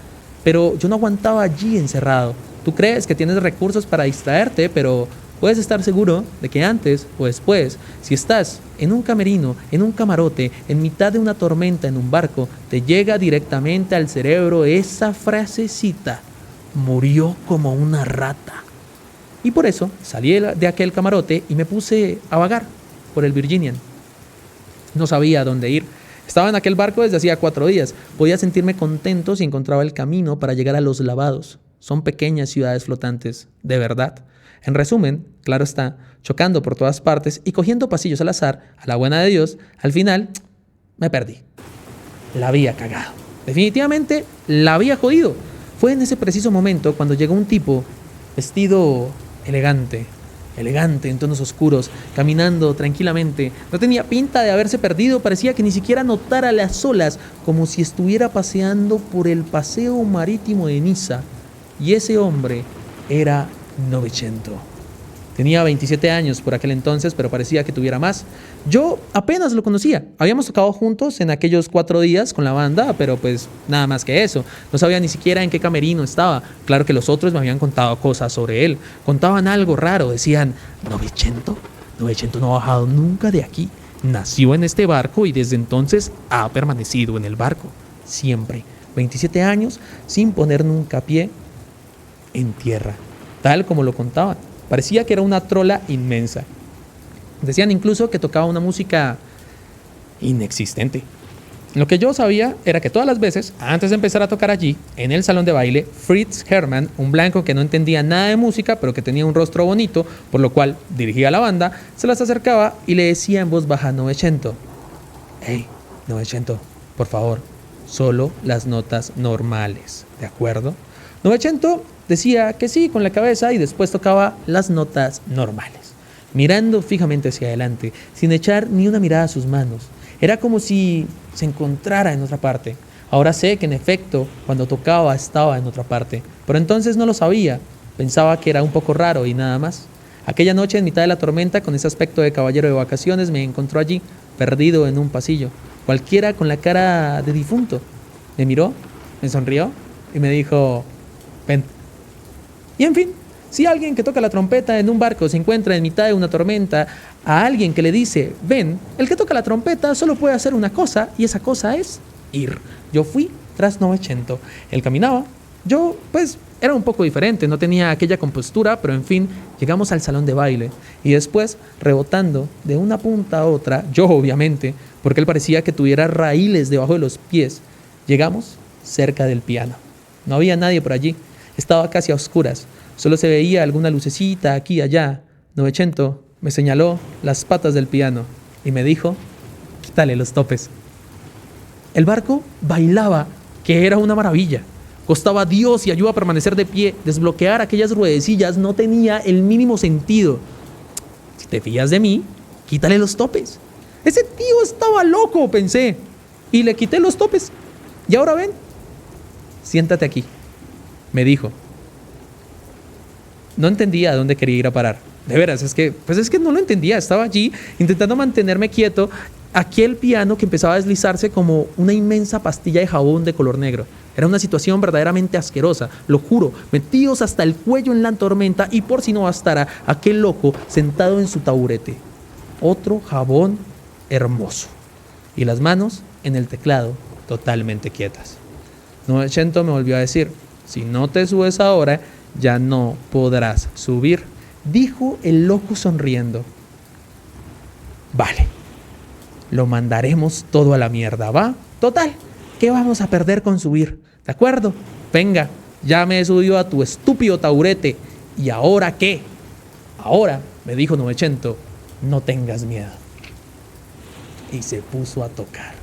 Pero yo no aguantaba allí encerrado. Tú crees que tienes recursos para distraerte, pero puedes estar seguro de que antes o después, si estás en un camerino, en un camarote, en mitad de una tormenta en un barco, te llega directamente al cerebro esa frasecita: murió como una rata. Y por eso salí de aquel camarote y me puse a vagar por el Virginian. No sabía a dónde ir. Estaba en aquel barco desde hacía 4 días. Podía sentirme contento si encontraba el camino para llegar a Los Lavados. Son pequeñas ciudades flotantes, de verdad. En resumen, claro está, chocando por todas partes y cogiendo pasillos al azar, a la buena de Dios, al final me perdí. La había cagado. Definitivamente la había jodido. Fue en ese preciso momento cuando llegó un tipo vestido elegante en tonos oscuros, caminando tranquilamente. No tenía pinta de haberse perdido, parecía que ni siquiera notara las olas, como si estuviera paseando por el paseo marítimo de Niza. Y ese hombre era Novecento. Tenía 27 años por aquel entonces, pero parecía que tuviera más. Yo apenas lo conocía. Habíamos tocado juntos en aquellos 4 días con la banda, pero pues nada más que eso. No sabía ni siquiera en qué camerino estaba. Claro que los otros me habían contado cosas sobre él. Contaban algo raro. Decían, Novecento no ha bajado nunca de aquí. Nació en este barco y desde entonces ha permanecido en el barco. Siempre. 27 años sin poner nunca pie en tierra. Tal como lo contaban. Parecía que era una trola inmensa. Decían incluso que tocaba una música inexistente. Lo que yo sabía era que todas las veces, antes de empezar a tocar allí, en el salón de baile, Fritz Hermann, un blanco que no entendía nada de música, pero que tenía un rostro bonito, por lo cual dirigía a la banda, se las acercaba y le decía en voz baja a Novecento: «Hey, Novecento, por favor, solo las notas normales, ¿de acuerdo?» Novecento decía que sí con la cabeza y después tocaba las notas normales, mirando fijamente hacia adelante, sin echar ni una mirada a sus manos. Era como si se encontrara en otra parte. Ahora sé que en efecto, cuando tocaba estaba en otra parte, pero entonces no lo sabía. Pensaba que era un poco raro y nada más. Aquella noche, en mitad de la tormenta, con ese aspecto de caballero de vacaciones, me encontró allí, perdido en un pasillo, cualquiera con la cara de difunto. Me miró, me sonrió y me dijo: «Ven». Y en fin, si alguien que toca la trompeta en un barco se encuentra en mitad de una tormenta a alguien que le dice «ven», el que toca la trompeta solo puede hacer una cosa, y esa cosa es ir. Yo fui tras Novecento. Él caminaba. Yo, pues, era un poco diferente, no tenía aquella compostura, pero en fin, llegamos al salón de baile. Y después, rebotando de una punta a otra, yo obviamente, porque él parecía que tuviera raíles debajo de los pies, llegamos cerca del piano. No había nadie por allí. Estaba casi a oscuras. Solo se veía alguna lucecita aquí y allá. Novecento me señaló las patas del piano y me dijo: «Quítale los topes». El barco bailaba, que era una maravilla. Costaba Dios y ayuda a permanecer de pie. Desbloquear aquellas ruedecillas no tenía el mínimo sentido. Si te fías de mí, quítale los topes. Ese tío estaba loco, pensé. Y le quité los topes. Y ahora ven, siéntate aquí, me dijo. No entendía a dónde quería ir a parar. De veras, es que no lo entendía. Estaba allí intentando mantenerme quieto. Aquel piano que empezaba a deslizarse como una inmensa pastilla de jabón de color negro. Era una situación verdaderamente asquerosa, lo juro, metidos hasta el cuello en la tormenta, y por si no bastara, aquel loco sentado en su taburete. Otro jabón hermoso. Y las manos en el teclado, totalmente quietas. Novecento me volvió a decir: «Si no te subes ahora, ya no podrás subir», dijo el loco sonriendo. «Vale, lo mandaremos todo a la mierda, ¿va? Total, ¿qué vamos a perder con subir? ¿De acuerdo? Venga, ya me he subido a tu estúpido taburete. ¿Y ahora qué? Ahora», me dijo Novecento, «no tengas miedo». Y se puso a tocar.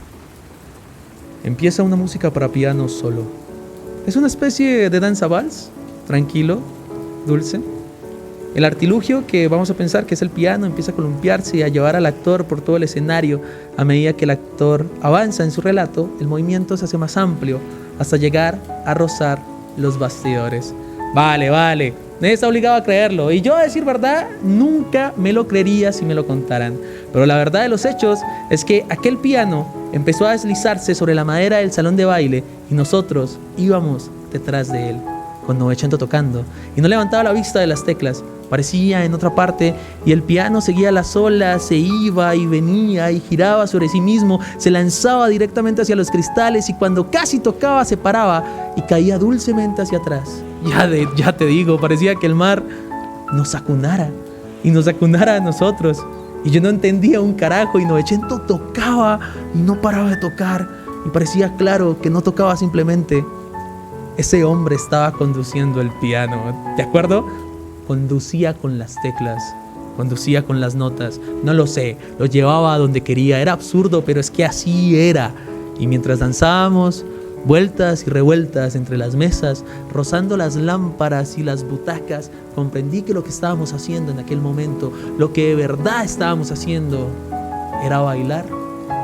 Empieza una música para piano solo. Es una especie de danza vals, tranquilo, dulce. El artilugio, que vamos a pensar que es el piano, empieza a columpiarse y a llevar al actor por todo el escenario. A medida que el actor avanza en su relato, el movimiento se hace más amplio hasta llegar a rozar los bastidores. Vale, nadie está obligado a creerlo. Y yo, a decir verdad, nunca me lo creería si me lo contaran. Pero la verdad de los hechos es que aquel piano empezó a deslizarse sobre la madera del salón de baile y nosotros íbamos detrás de él, con Novecento tocando, y no levantaba la vista de las teclas. Parecía en otra parte, y el piano seguía las olas, se iba y venía y giraba sobre sí mismo, se lanzaba directamente hacia los cristales, y cuando casi tocaba se paraba y caía dulcemente hacia atrás. Ya te digo, parecía que el mar nos acunara y nos acunara a nosotros. Y yo no entendía un carajo, y Novecento tocaba y no paraba de tocar, y parecía claro que no tocaba simplemente. Ese hombre estaba conduciendo el piano, ¿de acuerdo? Conducía con las teclas, conducía con las notas, no lo sé, lo llevaba a donde quería. Era absurdo, pero es que así era. Y mientras danzábamos, vueltas y revueltas entre las mesas, rozando las lámparas y las butacas, comprendí que lo que estábamos haciendo en aquel momento, lo que de verdad estábamos haciendo, era bailar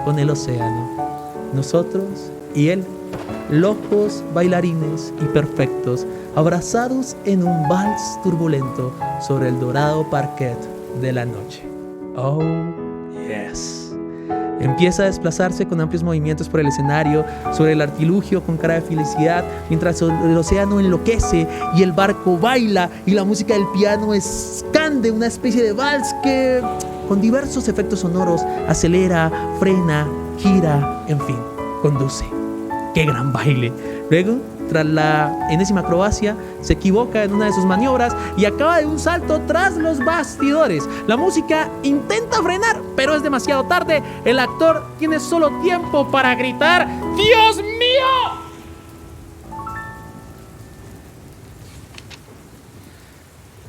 con el océano. Nosotros y él. locos bailarines y perfectos, abrazados en un vals turbulento sobre el dorado parquet de la noche. Oh, yes. Empieza a desplazarse con amplios movimientos por el escenario, sobre el artilugio con cara de felicidad, mientras el océano enloquece y el barco baila y la música del piano escande una especie de vals que, con diversos efectos sonoros, acelera, frena, gira, en fin, conduce. ¡Qué gran baile! Luego, tras la enésima acrobacia, se equivoca en una de sus maniobras y acaba de un salto tras los bastidores. La música intenta frenar, pero es demasiado tarde. El actor tiene solo tiempo para gritar: ¡Dios mío!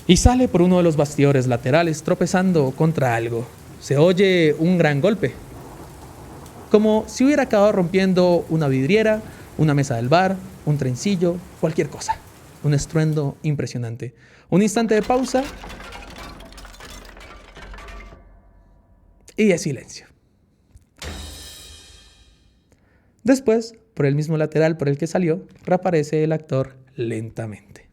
Y sale por uno de los bastidores laterales tropezando contra algo. Se oye un gran golpe, como si hubiera acabado rompiendo una vidriera, una mesa del bar, un trencillo, cualquier cosa. Un estruendo impresionante. Un instante de pausa y de silencio. Después, por el mismo lateral por el que salió, reaparece el actor lentamente.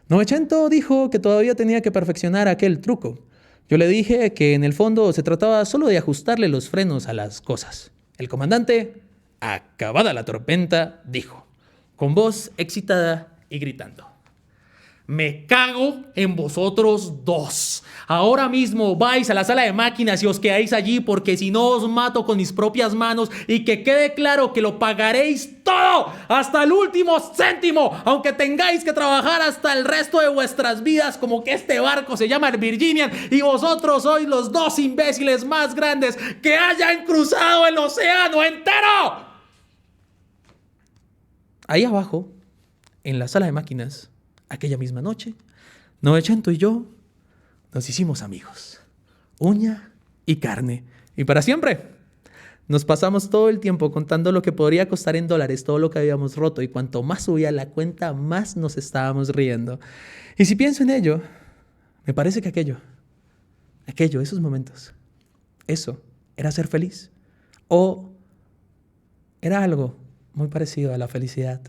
Novecento dijo que todavía tenía que perfeccionar aquel truco. Yo le dije que en el fondo se trataba solo de ajustarle los frenos a las cosas. El comandante, acabada la tormenta, dijo, con voz excitada y gritando: me cago en vosotros dos. Ahora mismo vais a la sala de máquinas y os quedáis allí, porque si no os mato con mis propias manos, y que quede claro que lo pagaréis todo, hasta el último céntimo, aunque tengáis que trabajar hasta el resto de vuestras vidas, como que este barco se llama el Virginian y vosotros sois los dos imbéciles más grandes que hayan cruzado el océano entero. Ahí abajo, en la sala de máquinas, aquella misma noche, Novecento y yo nos hicimos amigos, uña y carne, y para siempre. Nos pasamos todo el tiempo contando lo que podría costar en dólares todo lo que habíamos roto, y cuanto más subía la cuenta, más nos estábamos riendo. Y si pienso en ello, me parece que esos momentos, eso era ser feliz, o era algo muy parecido a la felicidad.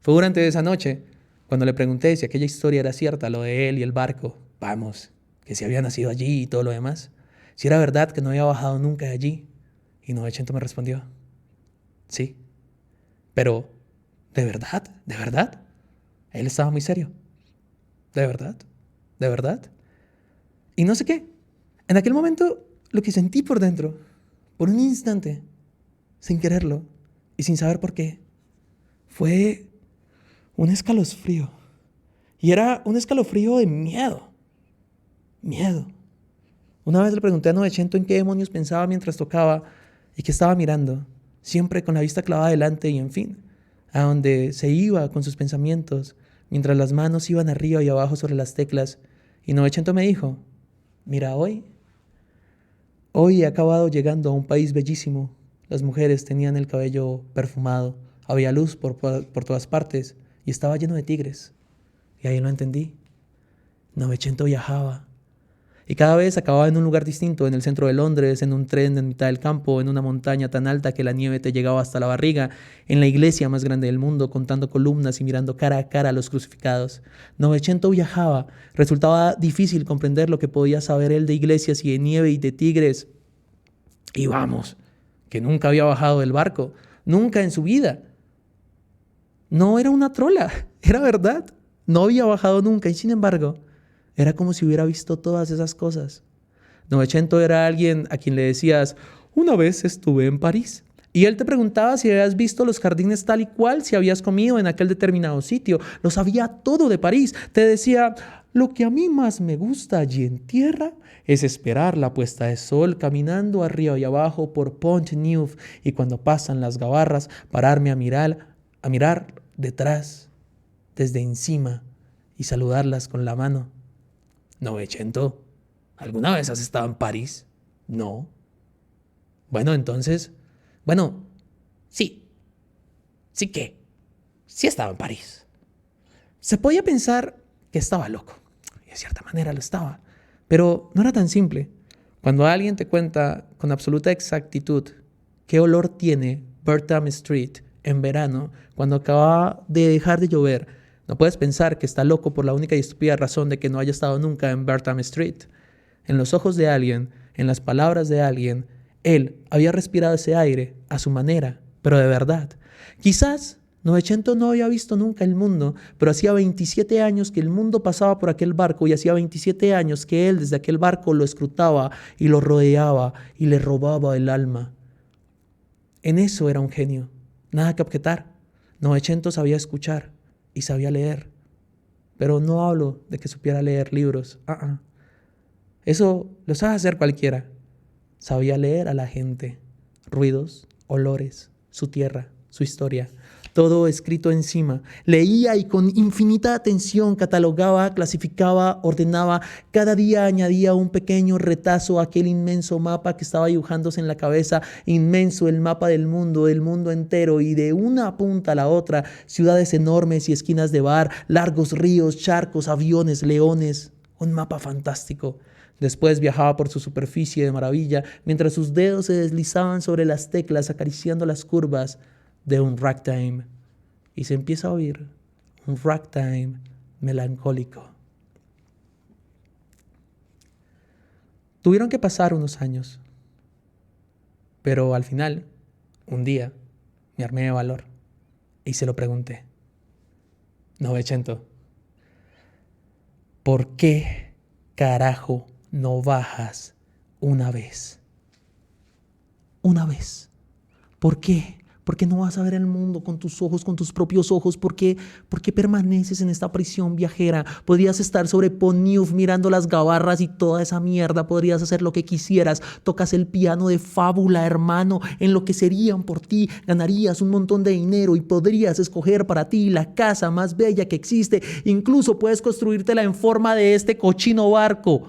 Fue durante esa noche cuando le pregunté si aquella historia era cierta, lo de él y el barco, vamos, que si había nacido allí y todo lo demás, si era verdad que no había bajado nunca de allí. Y Novecento me respondió, sí, pero ¿de verdad? ¿De verdad? Él estaba muy serio. ¿De verdad? ¿De verdad? Y no sé qué, en aquel momento lo que sentí por dentro, por un instante, sin quererlo y sin saber por qué, fue un escalofrío. Y era un escalofrío de miedo. Miedo. Una vez le pregunté a Novecento en qué demonios pensaba mientras tocaba y qué estaba mirando, siempre con la vista clavada adelante y, en fin, a donde se iba con sus pensamientos, mientras las manos iban arriba y abajo sobre las teclas. Y Novecento me dijo, mira, hoy he acabado llegando a un país bellísimo. Las mujeres tenían el cabello perfumado, había luz por todas partes y estaba lleno de tigres. Y ahí lo entendí. Novecento viajaba. Y cada vez acababa en un lugar distinto, en el centro de Londres, en un tren en mitad del campo, en una montaña tan alta que la nieve te llegaba hasta la barriga, en la iglesia más grande del mundo, contando columnas y mirando cara a cara a los crucificados. Novecento viajaba. Resultaba difícil comprender lo que podía saber él de iglesias y de nieve y de tigres. Y vamos, que nunca había bajado del barco, nunca en su vida. No era una trola, era verdad. No había bajado nunca y, sin embargo, era como si hubiera visto todas esas cosas. Novecento era alguien a quien le decías, una vez estuve en París. Y él te preguntaba si habías visto los jardines tal y cual, si habías comido en aquel determinado sitio. Lo sabía todo de París. Te decía, lo que a mí más me gusta allí en tierra es esperar la puesta de sol caminando arriba y abajo por Pont Neuf, y cuando pasan las gabarras, pararme a mirar detrás, desde encima, y saludarlas con la mano. Novecento, ¿alguna vez has estado en París? No. Bueno, entonces, sí. ¿Sí qué? Sí estaba en París. Se podía pensar que estaba loco, y de cierta manera lo estaba, pero no era tan simple. Cuando alguien te cuenta con absoluta exactitud qué olor tiene Bertram Street en verano, cuando acaba de dejar de llover, no puedes pensar que está loco por la única y estúpida razón de que no haya estado nunca en Bertram Street. En los ojos de alguien, en las palabras de alguien, él había respirado ese aire a su manera, pero de verdad. Quizás Novecento no había visto nunca el mundo, pero hacía 27 años que el mundo pasaba por aquel barco y hacía 27 años que él desde aquel barco lo escrutaba y lo rodeaba y le robaba el alma. En eso era un genio, nada que objetar. Novecento sabía escuchar y sabía leer, pero no hablo de que supiera leer libros. Eso lo sabe hacer cualquiera. Sabía leer a la gente, ruidos, olores, su tierra, su historia, todo escrito encima. Leía y con infinita atención catalogaba, clasificaba, ordenaba. Cada día añadía un pequeño retazo a aquel inmenso mapa que estaba dibujándose en la cabeza. Inmenso, el mapa del mundo entero, y de una punta a la otra, ciudades enormes y esquinas de bar, largos ríos, charcos, aviones, leones. Un mapa fantástico. Después viajaba por su superficie de maravilla, mientras sus dedos se deslizaban sobre las teclas acariciando las curvas de un ragtime. Y se empieza a oír un ragtime melancólico. Tuvieron que pasar unos años, pero al final, un día, me armé de valor y se lo pregunté. Novecento, ¿por qué carajo no bajas una vez? Una vez. ¿Por qué? ¿Por qué no vas a ver el mundo con tus ojos, con tus propios ojos? ¿Por qué permaneces en esta prisión viajera? Podrías estar sobre Ponyuf mirando las gabarras y toda esa mierda. Podrías hacer lo que quisieras. Tocas el piano de fábula, hermano. Enloquecerían por ti. Ganarías un montón de dinero y podrías escoger para ti la casa más bella que existe. Incluso puedes construírtela en forma de este cochino barco.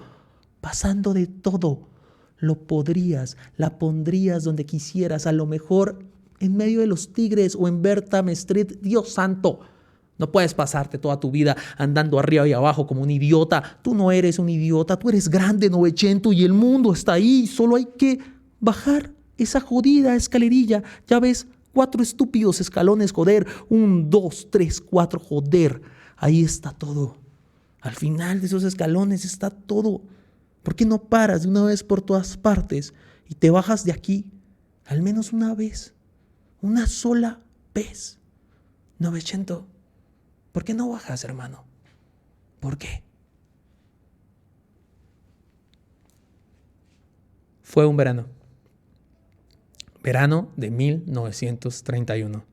Pasando de todo, la pondrías donde quisieras, a lo mejor en medio de los tigres o en Bertram Street. Dios santo, no puedes pasarte toda tu vida andando arriba y abajo como un idiota. Tú no eres un idiota, tú eres grande, Novecento, y el mundo está ahí. Solo hay que bajar esa jodida escalerilla. Ya ves, 4 estúpidos escalones, joder. 1, 2, 3, 4, joder. Ahí está todo. Al final de esos escalones está todo. ¿Por qué no paras de una vez por todas partes y te bajas de aquí al menos una vez? Una sola vez. Novecento, ¿por qué no bajas, hermano? ¿Por qué? Fue un verano. Verano de 1931.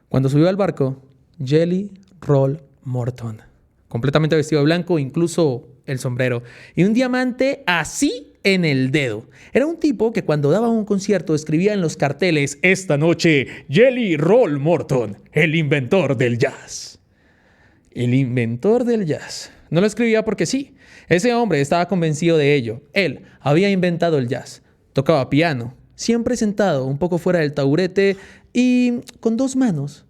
Cuando subió al barco, Jelly Roll Morton, completamente vestido de blanco, incluso el sombrero, y un diamante así en el dedo. Era un tipo que cuando daba un concierto escribía en los carteles: esta noche, Jelly Roll Morton, el inventor del jazz. El inventor del jazz. No lo escribía porque sí. Ese hombre estaba convencido de ello. Él había inventado el jazz. Tocaba piano, siempre sentado un poco fuera del taburete y con 2 manos,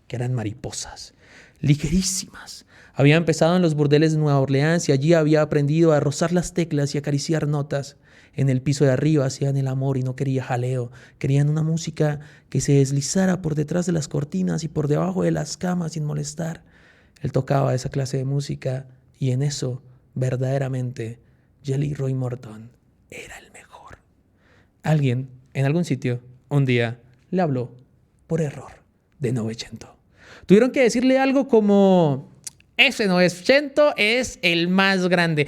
que eran mariposas, ligerísimas. Había empezado en los burdeles de Nueva Orleans y allí había aprendido a rozar las teclas y acariciar notas. En el piso de arriba hacían el amor y no quería jaleo. Querían una música que se deslizara por detrás de las cortinas y por debajo de las camas sin molestar. Él tocaba esa clase de música y en eso, verdaderamente, Jelly Roll Morton era el mejor. Alguien, en algún sitio, un día, le habló, por error, de Novecento. Tuvieron que decirle algo como: ese Novecento es el más grande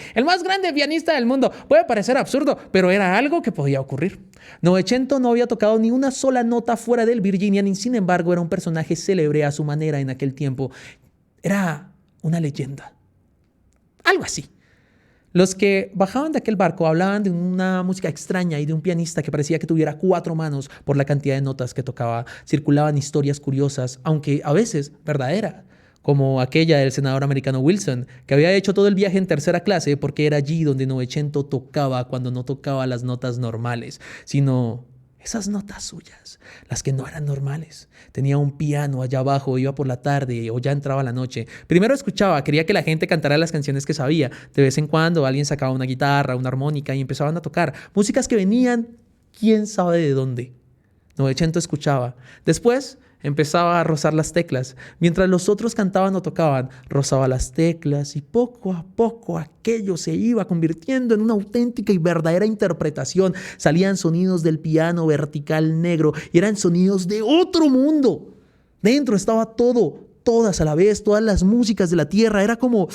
pianista del mundo. Puede parecer absurdo, pero era algo que podía ocurrir. Novecento no había tocado ni una sola nota fuera del Virginia, ni sin embargo era un personaje célebre a su manera en aquel tiempo. Era una leyenda. Algo así. Los que bajaban de aquel barco hablaban de una música extraña y de un pianista que parecía que tuviera 4 manos por la cantidad de notas que tocaba. Circulaban historias curiosas, aunque a veces verdaderas, como aquella del senador americano Wilson, que había hecho todo el viaje en tercera clase porque era allí donde Novecento tocaba cuando no tocaba las notas normales, sino esas notas suyas, las que no eran normales. Tenía un piano allá abajo, iba por la tarde o ya entraba la noche. Primero escuchaba, quería que la gente cantara las canciones que sabía. De vez en cuando alguien sacaba una guitarra, una armónica y empezaban a tocar músicas que venían quién sabe de dónde. Novecento escuchaba. Después empezaba a rozar las teclas. Mientras los otros cantaban o tocaban, rozaba las teclas y poco a poco aquello se iba convirtiendo en una auténtica y verdadera interpretación. Salían sonidos del piano vertical negro y eran sonidos de otro mundo. Dentro estaba todo, todas a la vez, todas las músicas de la tierra. Era como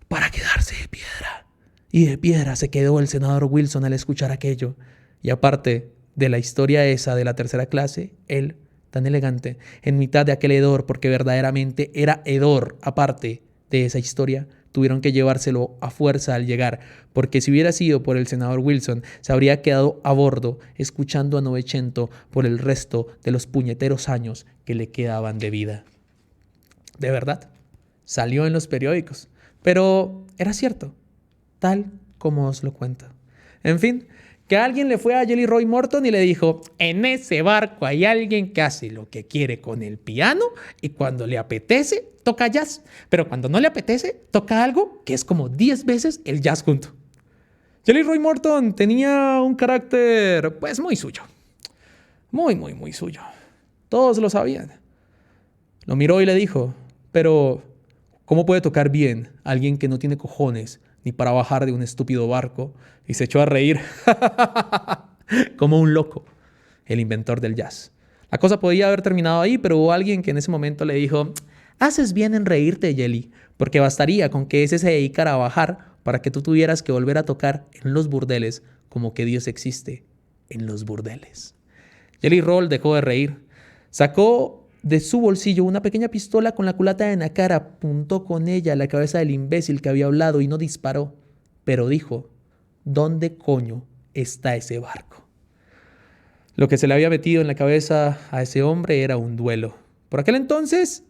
para quedarse de piedra. Y de piedra se quedó el senador Wilson al escuchar aquello. Y aparte de la historia esa de la tercera clase, él, tan elegante, en mitad de aquel hedor, porque verdaderamente era hedor, aparte de esa historia, tuvieron que llevárselo a fuerza al llegar, porque si hubiera sido por el senador Wilson, se habría quedado a bordo escuchando a Novecento por el resto de los puñeteros años que le quedaban de vida. De verdad, salió en los periódicos, pero era cierto, tal como os lo cuento. En fin, que alguien le fue a Jelly Roll Morton y le dijo: en ese barco hay alguien que hace lo que quiere con el piano y cuando le apetece toca jazz, pero cuando no le apetece toca algo que es como 10 veces el jazz junto. Jelly Roll Morton tenía un carácter pues muy suyo, muy suyo. Todos lo sabían. Lo miró y le dijo: pero ¿cómo puede tocar bien alguien que no tiene cojones ni para bajar de un estúpido barco? Y se echó a reír como un loco, el inventor del jazz. La cosa podía haber terminado ahí, pero hubo alguien que en ese momento le dijo: haces bien en reírte, Jelly, porque bastaría con que ese se dedicara a bajar para que tú tuvieras que volver a tocar en los burdeles como que Dios existe en los burdeles. Jelly Roll dejó de reír, sacó de su bolsillo una pequeña pistola con la culata en la cara, apuntó con ella a la cabeza del imbécil que había hablado y no disparó, pero dijo: ¿dónde coño está ese barco? Lo que se le había metido en la cabeza a ese hombre era un duelo. Por aquel entonces,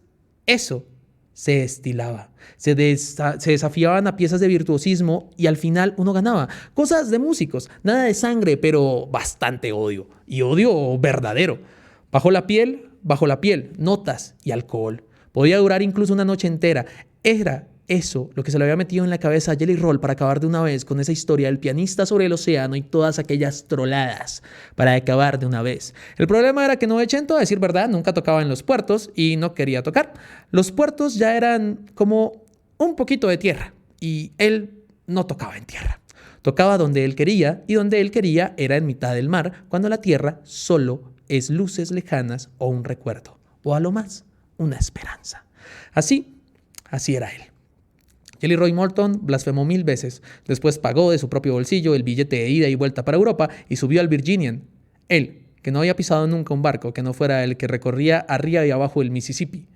eso se estilaba. Se desafiaban a piezas de virtuosismo y al final uno ganaba. Cosas de músicos, nada de sangre, pero bastante odio. Y odio verdadero. Bajo la piel, notas y alcohol. Podía durar incluso una noche entera. Era eso lo que se le había metido en la cabeza a Jelly Roll para acabar de una vez con esa historia del pianista sobre el océano y todas aquellas troladas para acabar de una vez. El problema era que Novecento, a decir verdad, nunca tocaba en los puertos y no quería tocar. Los puertos ya eran como un poquito de tierra y él no tocaba en tierra. Tocaba donde él quería y donde él quería era en mitad del mar, cuando la tierra solo es luces lejanas o un recuerdo, o a lo más, una esperanza. Así era él. Jelly Roll Morton blasfemó 1000 veces. Después pagó de su propio bolsillo el billete de ida y vuelta para Europa y subió al Virginian. Él, que no había pisado nunca un barco que no fuera el que recorría arriba y abajo el Mississippi.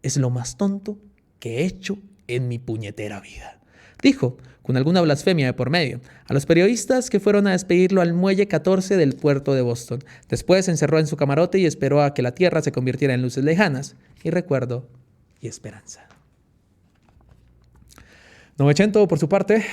Es lo más tonto que he hecho en mi puñetera vida, dijo, con alguna blasfemia de por medio, a los periodistas que fueron a despedirlo al muelle 14 del puerto de Boston. Después se encerró en su camarote y esperó a que la tierra se convirtiera en luces lejanas y recuerdo y esperanza. Novecento, por su parte,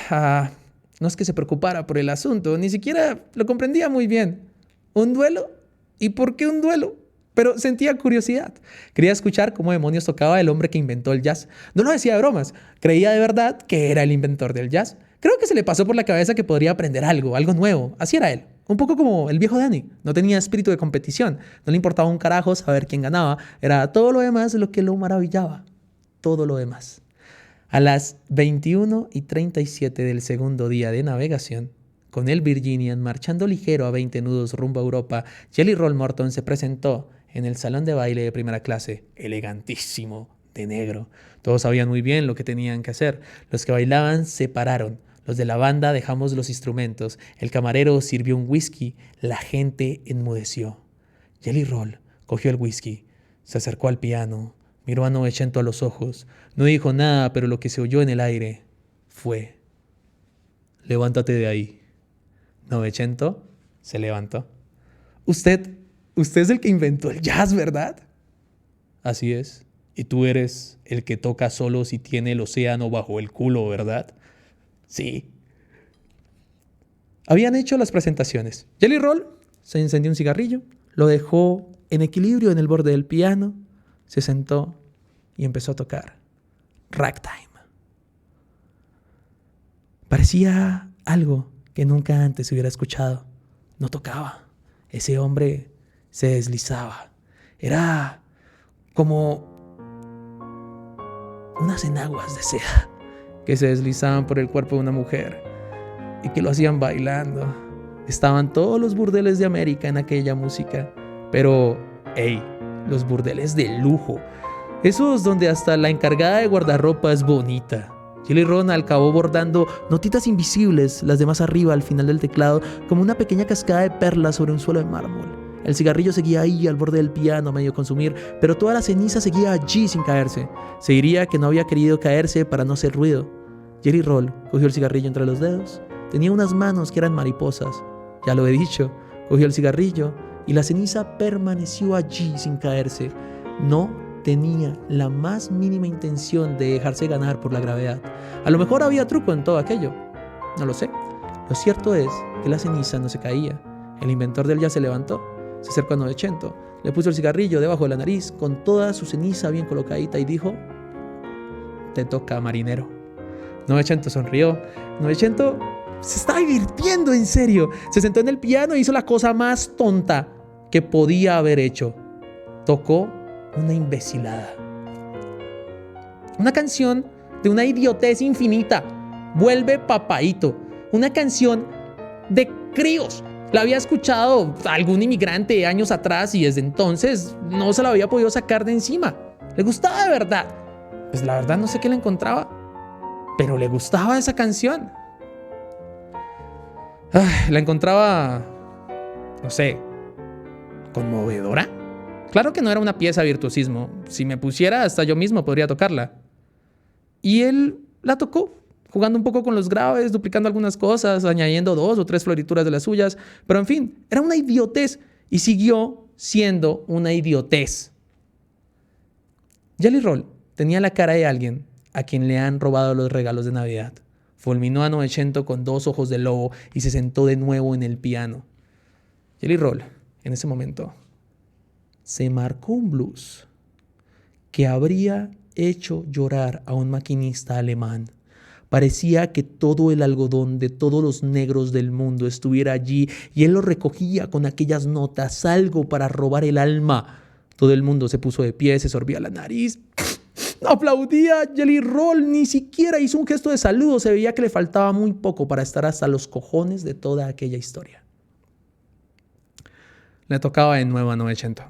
no es que se preocupara por el asunto, ni siquiera lo comprendía muy bien. ¿Un duelo? ¿Y por qué un duelo? Pero sentía curiosidad. Quería escuchar cómo demonios tocaba el hombre que inventó el jazz. No lo decía de bromas, creía de verdad que era el inventor del jazz. Creo que se le pasó por la cabeza que podría aprender algo nuevo. Así era él. Un poco como el viejo Danny. No tenía espíritu de competición. No le importaba un carajo saber quién ganaba. Era todo lo demás lo que lo maravillaba. Todo lo demás. A las 21:37 del segundo día de navegación, con el Virginian marchando ligero a 20 nudos rumbo a Europa, Jelly Roll Morton se presentó en el salón de baile de primera clase, elegantísimo, de negro. Todos sabían muy bien lo que tenían que hacer. Los que bailaban se pararon. Los de la banda dejamos los instrumentos. El camarero sirvió un whisky. La gente enmudeció. Jelly Roll cogió el whisky, se acercó al piano, miró a Novecento a los ojos. No dijo nada, pero lo que se oyó en el aire fue: levántate de ahí. Novecento se levantó. Usted es el que inventó el jazz, ¿verdad? Así es. Y tú eres el que toca solo si tiene el océano bajo el culo, ¿verdad? Sí. Habían hecho las presentaciones. Jelly Roll se encendió un cigarrillo, lo dejó en equilibrio en el borde del piano, se sentó y empezó a tocar Ragtime. Parecía algo que nunca antes hubiera escuchado. No tocaba. ese hombre se deslizaba. Era como unas enaguas de seda que se deslizaban por el cuerpo de una mujer y que lo hacían bailando. Estaban todos los burdeles de América en aquella música, pero, los burdeles de lujo, esos donde hasta la encargada de guardarropa es bonita. Jelly Roll acabó bordando notitas invisibles, las de más arriba al final del teclado, como una pequeña cascada de perlas sobre un suelo de mármol. El cigarrillo seguía ahí al borde del piano a medio consumir, pero toda la ceniza seguía allí sin caerse. Se diría que no había querido caerse para no hacer ruido. Jelly Roll cogió el cigarrillo entre los dedos. Tenía unas manos que eran mariposas. Ya lo he dicho, cogió el cigarrillo y la ceniza permaneció allí sin caerse. No tenía la más mínima intención de dejarse ganar por la gravedad. A lo mejor había truco en todo aquello. No lo sé. Lo cierto es que la ceniza no se caía. El inventor del jazz se levantó, se acercó a Novecento, le puso el cigarrillo debajo de la nariz con toda su ceniza bien colocadita y dijo: te toca, marinero. Novecento sonrió. Novecento se estaba divirtiendo en serio. Se sentó en el piano e hizo la cosa más tonta que podía haber hecho. Tocó una imbecilada. Una canción de una idiotez infinita. Vuelve Papaíto. Una canción de críos. La había escuchado algún inmigrante años atrás y desde entonces no se la había podido sacar de encima. Le gustaba de verdad. Pues la verdad no sé qué le encontraba, pero le gustaba esa canción. La encontraba, no sé, conmovedora. Claro que no era una pieza de virtuosismo. Si me pusiera, hasta yo mismo podría tocarla. Y él la tocó, jugando un poco con los graves, duplicando algunas cosas, añadiendo 2 o 3 florituras de las suyas. Pero en fin, era una idiotez y siguió siendo una idiotez. Jelly Roll tenía la cara de alguien a quien le han robado los regalos de Navidad. Fulminó a Novecento con 2 ojos de lobo y se sentó de nuevo en el piano. Jelly Roll, en ese momento, se marcó un blues que habría hecho llorar a un maquinista alemán. Parecía que todo el algodón de todos los negros del mundo estuviera allí y él lo recogía con aquellas notas, algo para robar el alma. Todo el mundo se puso de pie, se sorbía la nariz. Aplaudía. Jelly Roll ni siquiera hizo un gesto de saludo. Se veía que le faltaba muy poco para estar hasta los cojones de toda aquella historia. Le tocaba de nuevo a Novecento.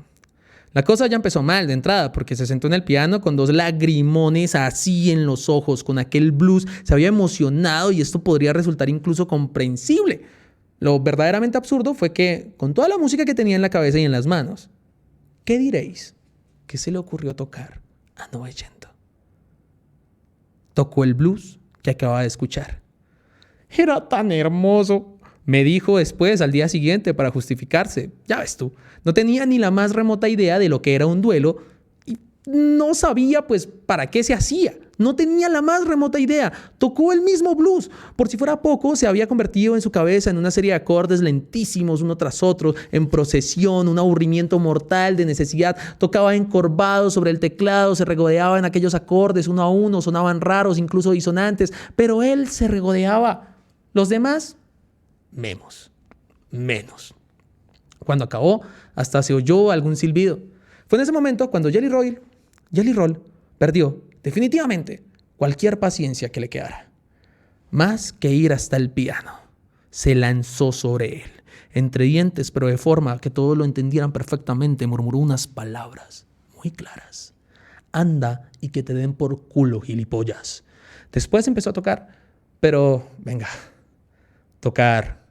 La cosa ya empezó mal de entrada porque se sentó en el piano con 2 lagrimones así en los ojos, con aquel blues. Se había emocionado y esto podría resultar incluso comprensible. Lo verdaderamente absurdo fue que, con toda la música que tenía en la cabeza y en las manos, ¿qué diréis que se le ocurrió tocar a Novecento? Tocó el blues que acababa de escuchar. Era tan hermoso, me dijo después al día siguiente para justificarse. Ya ves tú, no tenía ni la más remota idea de lo que era un duelo y no sabía pues para qué se hacía. No tenía la más remota idea. Tocó el mismo blues. Por si fuera poco, se había convertido en su cabeza en una serie de acordes lentísimos uno tras otro, en procesión, un aburrimiento mortal de necesidad. Tocaba encorvado sobre el teclado, se regodeaba en aquellos acordes uno a uno, sonaban raros, incluso disonantes, pero él se regodeaba. Los demás, menos. Cuando acabó, hasta se oyó algún silbido. Fue en ese momento cuando Jelly Roll perdió definitivamente cualquier paciencia que le quedara. Más que ir hasta el piano, se lanzó sobre él. Entre dientes, pero de forma que todos lo entendieran perfectamente, murmuró unas palabras muy claras. Anda y que te den por culo, gilipollas. Después empezó a tocar, pero venga, tocar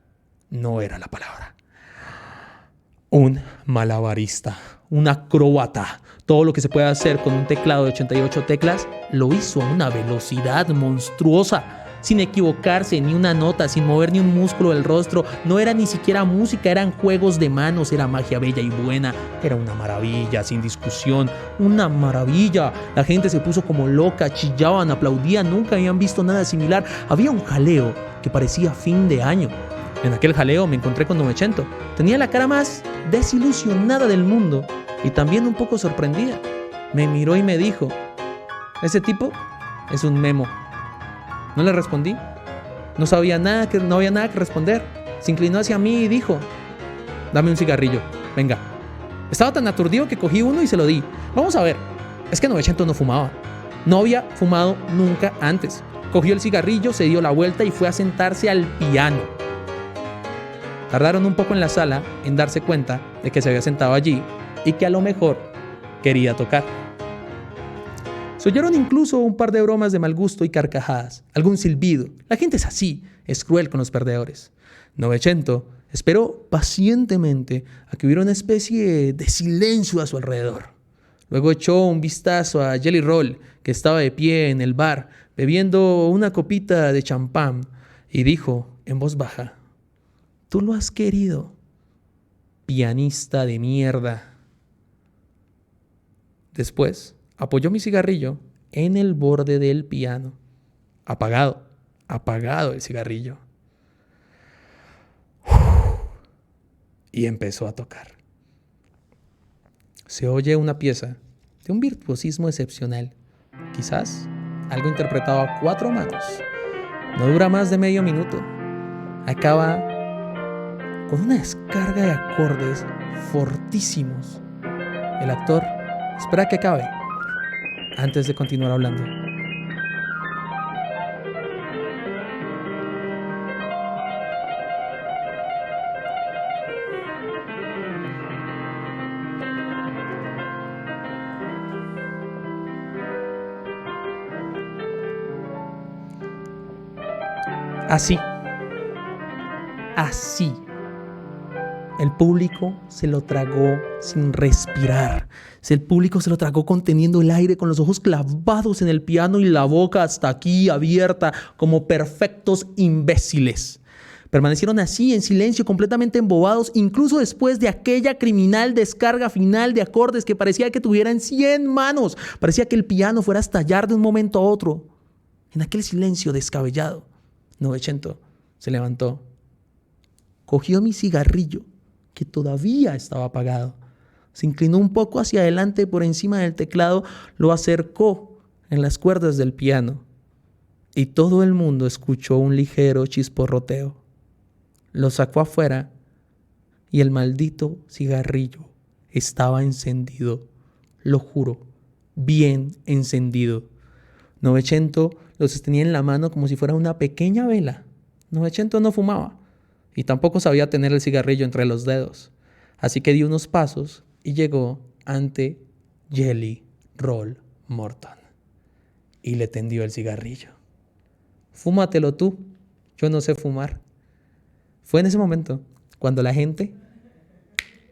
no era la palabra. Un malabarista, un acróbata. Todo lo que se puede hacer con un teclado de 88 teclas, lo hizo a una velocidad monstruosa, sin equivocarse ni una nota, sin mover ni un músculo del rostro. No era ni siquiera música, eran juegos de manos, era magia bella y buena. Era una maravilla, sin discusión, una maravilla. La gente se puso como loca, chillaban, aplaudían, nunca habían visto nada similar. Había un jaleo que parecía fin de año. En aquel jaleo me encontré con Novecento. Tenía la cara más desilusionada del mundo y también un poco sorprendida. Me miró y me dijo: ese tipo es un memo. No le respondí. No había nada que responder. Se inclinó hacia mí y dijo: dame un cigarrillo, venga. Estaba tan aturdido que cogí uno y se lo di. Vamos a ver, es que 900 no fumaba. No había fumado nunca antes. Cogió el cigarrillo, se dio la vuelta y fue a sentarse al piano. Tardaron un poco en la sala en darse cuenta de que se había sentado allí y que a lo mejor quería tocar. Se oyeron incluso un par de bromas de mal gusto y carcajadas, algún silbido. La gente es así, es cruel con los perdedores. Novecento esperó pacientemente a que hubiera una especie de silencio a su alrededor. Luego echó un vistazo a Jelly Roll, que estaba de pie en el bar, bebiendo una copita de champán, y dijo en voz baja: «Tú lo has querido, pianista de mierda». Después apoyó mi cigarrillo en el borde del piano. Apagado el cigarrillo. Y empezó a tocar. Se oye una pieza de un virtuosismo excepcional. Quizás algo interpretado a 4 manos. No dura más de medio minuto. Acaba con una descarga de acordes fortísimos. El actor espera que acabe antes de continuar hablando. Así. El público se lo tragó sin respirar. El público se lo tragó conteniendo el aire, con los ojos clavados en el piano y la boca hasta aquí abierta, como perfectos imbéciles. Permanecieron así en silencio, completamente embobados, incluso después de aquella criminal descarga final de acordes que parecía que tuvieran 100 manos. Parecía que el piano fuera a estallar de un momento a otro. En aquel silencio descabellado, Novecento se levantó, cogió mi cigarrillo, que todavía estaba apagado, se inclinó un poco hacia adelante por encima del teclado, lo acercó en las cuerdas del piano y todo el mundo escuchó un ligero chisporroteo. Lo sacó afuera y el maldito cigarrillo estaba encendido, lo juro, bien encendido. Novecento lo sostenía en la mano como si fuera una pequeña vela. Novecento no fumaba y tampoco sabía tener el cigarrillo entre los dedos. Así que dio unos pasos y llegó ante Jelly Roll Morton y le tendió el cigarrillo. «Fúmatelo tú, yo no sé fumar». Fue en ese momento cuando la gente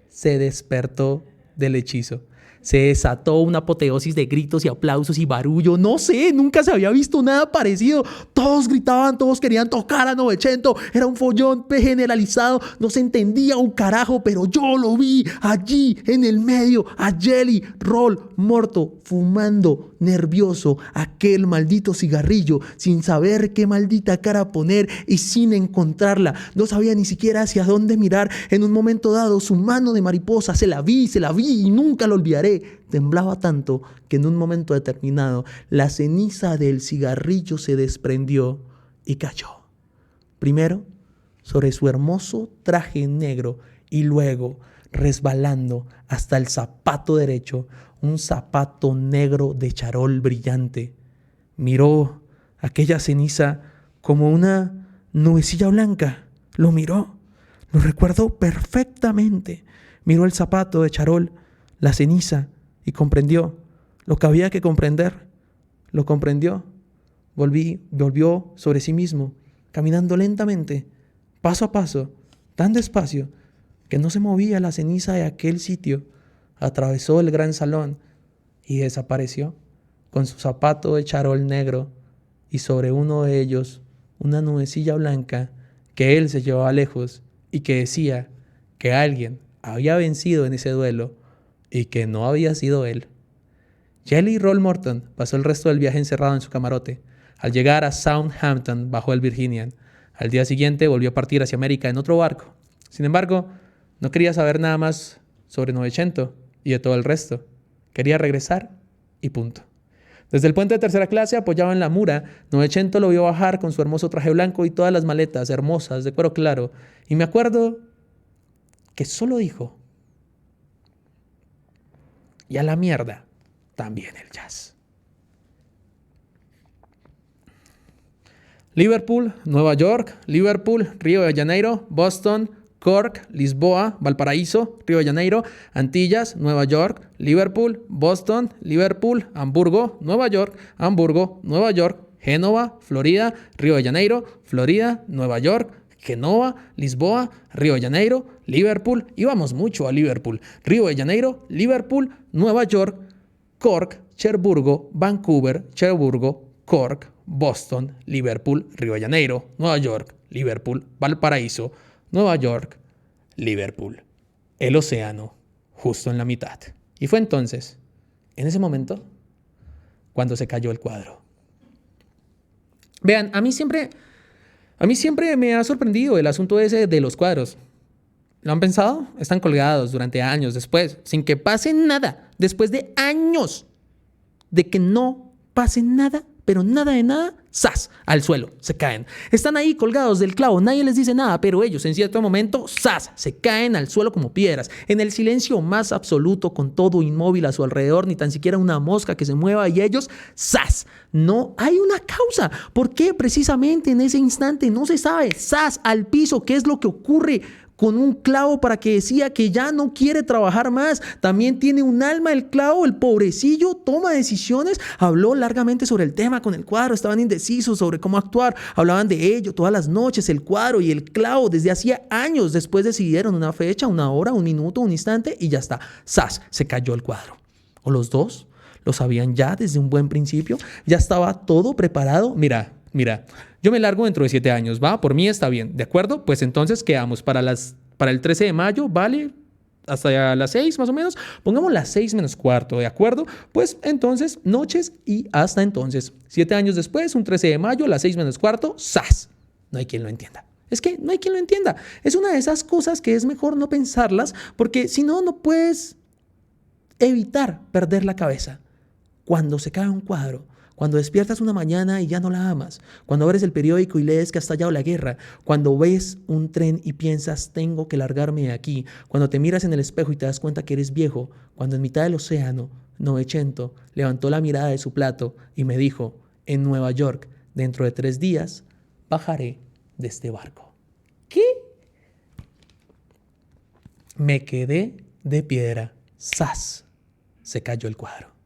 se despertó del hechizo. Se desató una apoteosis de gritos y aplausos y barullo. No sé, nunca se había visto nada parecido. Todos gritaban, todos querían tocar a Novecento. Era un follón generalizado. No se entendía un carajo, pero yo lo vi allí en el medio, a Jelly Roll Morton fumando, nervioso, aquel maldito cigarrillo, sin saber qué maldita cara poner y sin encontrarla. No sabía ni siquiera hacia dónde mirar. En un momento dado, su mano de mariposa, se la vi y nunca lo olvidaré. Temblaba tanto que en un momento determinado la ceniza del cigarrillo se desprendió y cayó. Primero sobre su hermoso traje negro y luego resbalando hasta el zapato derecho, un zapato negro de charol brillante. Miró aquella ceniza como una nubecilla blanca. Lo miró, lo recuerdo perfectamente. Miró el zapato de charol, la ceniza, y comprendió lo que había que comprender. Lo comprendió. Volvió sobre sí mismo, caminando lentamente, paso a paso, tan despacio, que no se movía la ceniza de aquel sitio. Atravesó el gran salón y desapareció con su zapato de charol negro y sobre uno de ellos una nubecilla blanca que él se llevaba lejos y que decía que alguien había vencido en ese duelo y que no había sido él. Jelly Roll Morton pasó el resto del viaje encerrado en su camarote. Al llegar a Southampton bajó el Virginian. Al día siguiente volvió a partir hacia América en otro barco. Sin embargo, no quería saber nada más sobre Novecento y de todo el resto. Quería regresar y punto. Desde el puente de tercera clase, apoyado en la mura, Novecento lo vio bajar con su hermoso traje blanco y todas las maletas hermosas de cuero claro. Y me acuerdo que solo dijo, y a la mierda también el jazz. Liverpool, Nueva York, Liverpool, Río de Janeiro, Boston, Cork, Lisboa, Valparaíso, Río de Janeiro, Antillas, Nueva York, Liverpool, Boston, Liverpool, Hamburgo, Nueva York, Hamburgo, Nueva York, Génova, Florida, Río de Janeiro, Florida, Nueva York, Génova, Lisboa, Río de Janeiro, Liverpool, y vamos mucho a Liverpool, Río de Janeiro, Liverpool, Nueva York, Cork, Cherburgo, Vancouver, Cherburgo, Cork, Boston, Liverpool, Río de Janeiro, Nueva York, Liverpool, Valparaíso, Nueva York, Liverpool. El océano justo en la mitad. Y fue entonces, en ese momento, cuando se cayó el cuadro. Vean, a mí siempre me ha sorprendido el asunto ese de los cuadros. ¿Lo han pensado? Están colgados durante años después, sin que pase nada. Después de años de que no pase nada, pero nada de nada, ¡zas! Al suelo, se caen. Están ahí colgados del clavo, nadie les dice nada, pero ellos en cierto momento, ¡zas! Se caen al suelo como piedras, en el silencio más absoluto, con todo inmóvil a su alrededor, ni tan siquiera una mosca que se mueva, y ellos, ¡zas! No hay una causa. ¿Por qué precisamente en ese instante? No se sabe. ¡Zas! Al piso. ¿Qué es lo que ocurre con un clavo para que decía que ya no quiere trabajar más? También tiene un alma el clavo, el pobrecillo, toma decisiones. Habló largamente sobre el tema con el cuadro, estaban indecisos sobre cómo actuar, hablaban de ello todas las noches, el cuadro y el clavo desde hacía años. Después decidieron una fecha, una hora, un minuto, un instante y ya está. ¡Zas! Se cayó el cuadro. ¿O los dos? ¿Lo sabían ya desde un buen principio? ¿Ya estaba todo preparado? Mira, yo me largo dentro de 7 años, ¿va? Por mí está bien, ¿de acuerdo? Pues entonces quedamos para el 13 de mayo, ¿vale? Hasta las 6 más o menos. Pongamos las 6 menos cuarto, ¿de acuerdo? Pues entonces, noches y hasta entonces. 7 años después, un 13 de mayo, las 6 menos cuarto, ¡zas! No hay quien lo entienda. Es que no hay quien lo entienda. Es una de esas cosas que es mejor no pensarlas porque si no, no puedes evitar perder la cabeza. Cuando se cae un cuadro, cuando despiertas una mañana y ya no la amas, cuando abres el periódico y lees que ha estallado la guerra, cuando ves un tren y piensas, tengo que largarme de aquí, cuando te miras en el espejo y te das cuenta que eres viejo, cuando en mitad del océano, Novecento levantó la mirada de su plato y me dijo, en Nueva York, dentro de 3 días, bajaré de este barco. ¿Qué? Me quedé de piedra. ¡Zas! Se cayó el cuadro.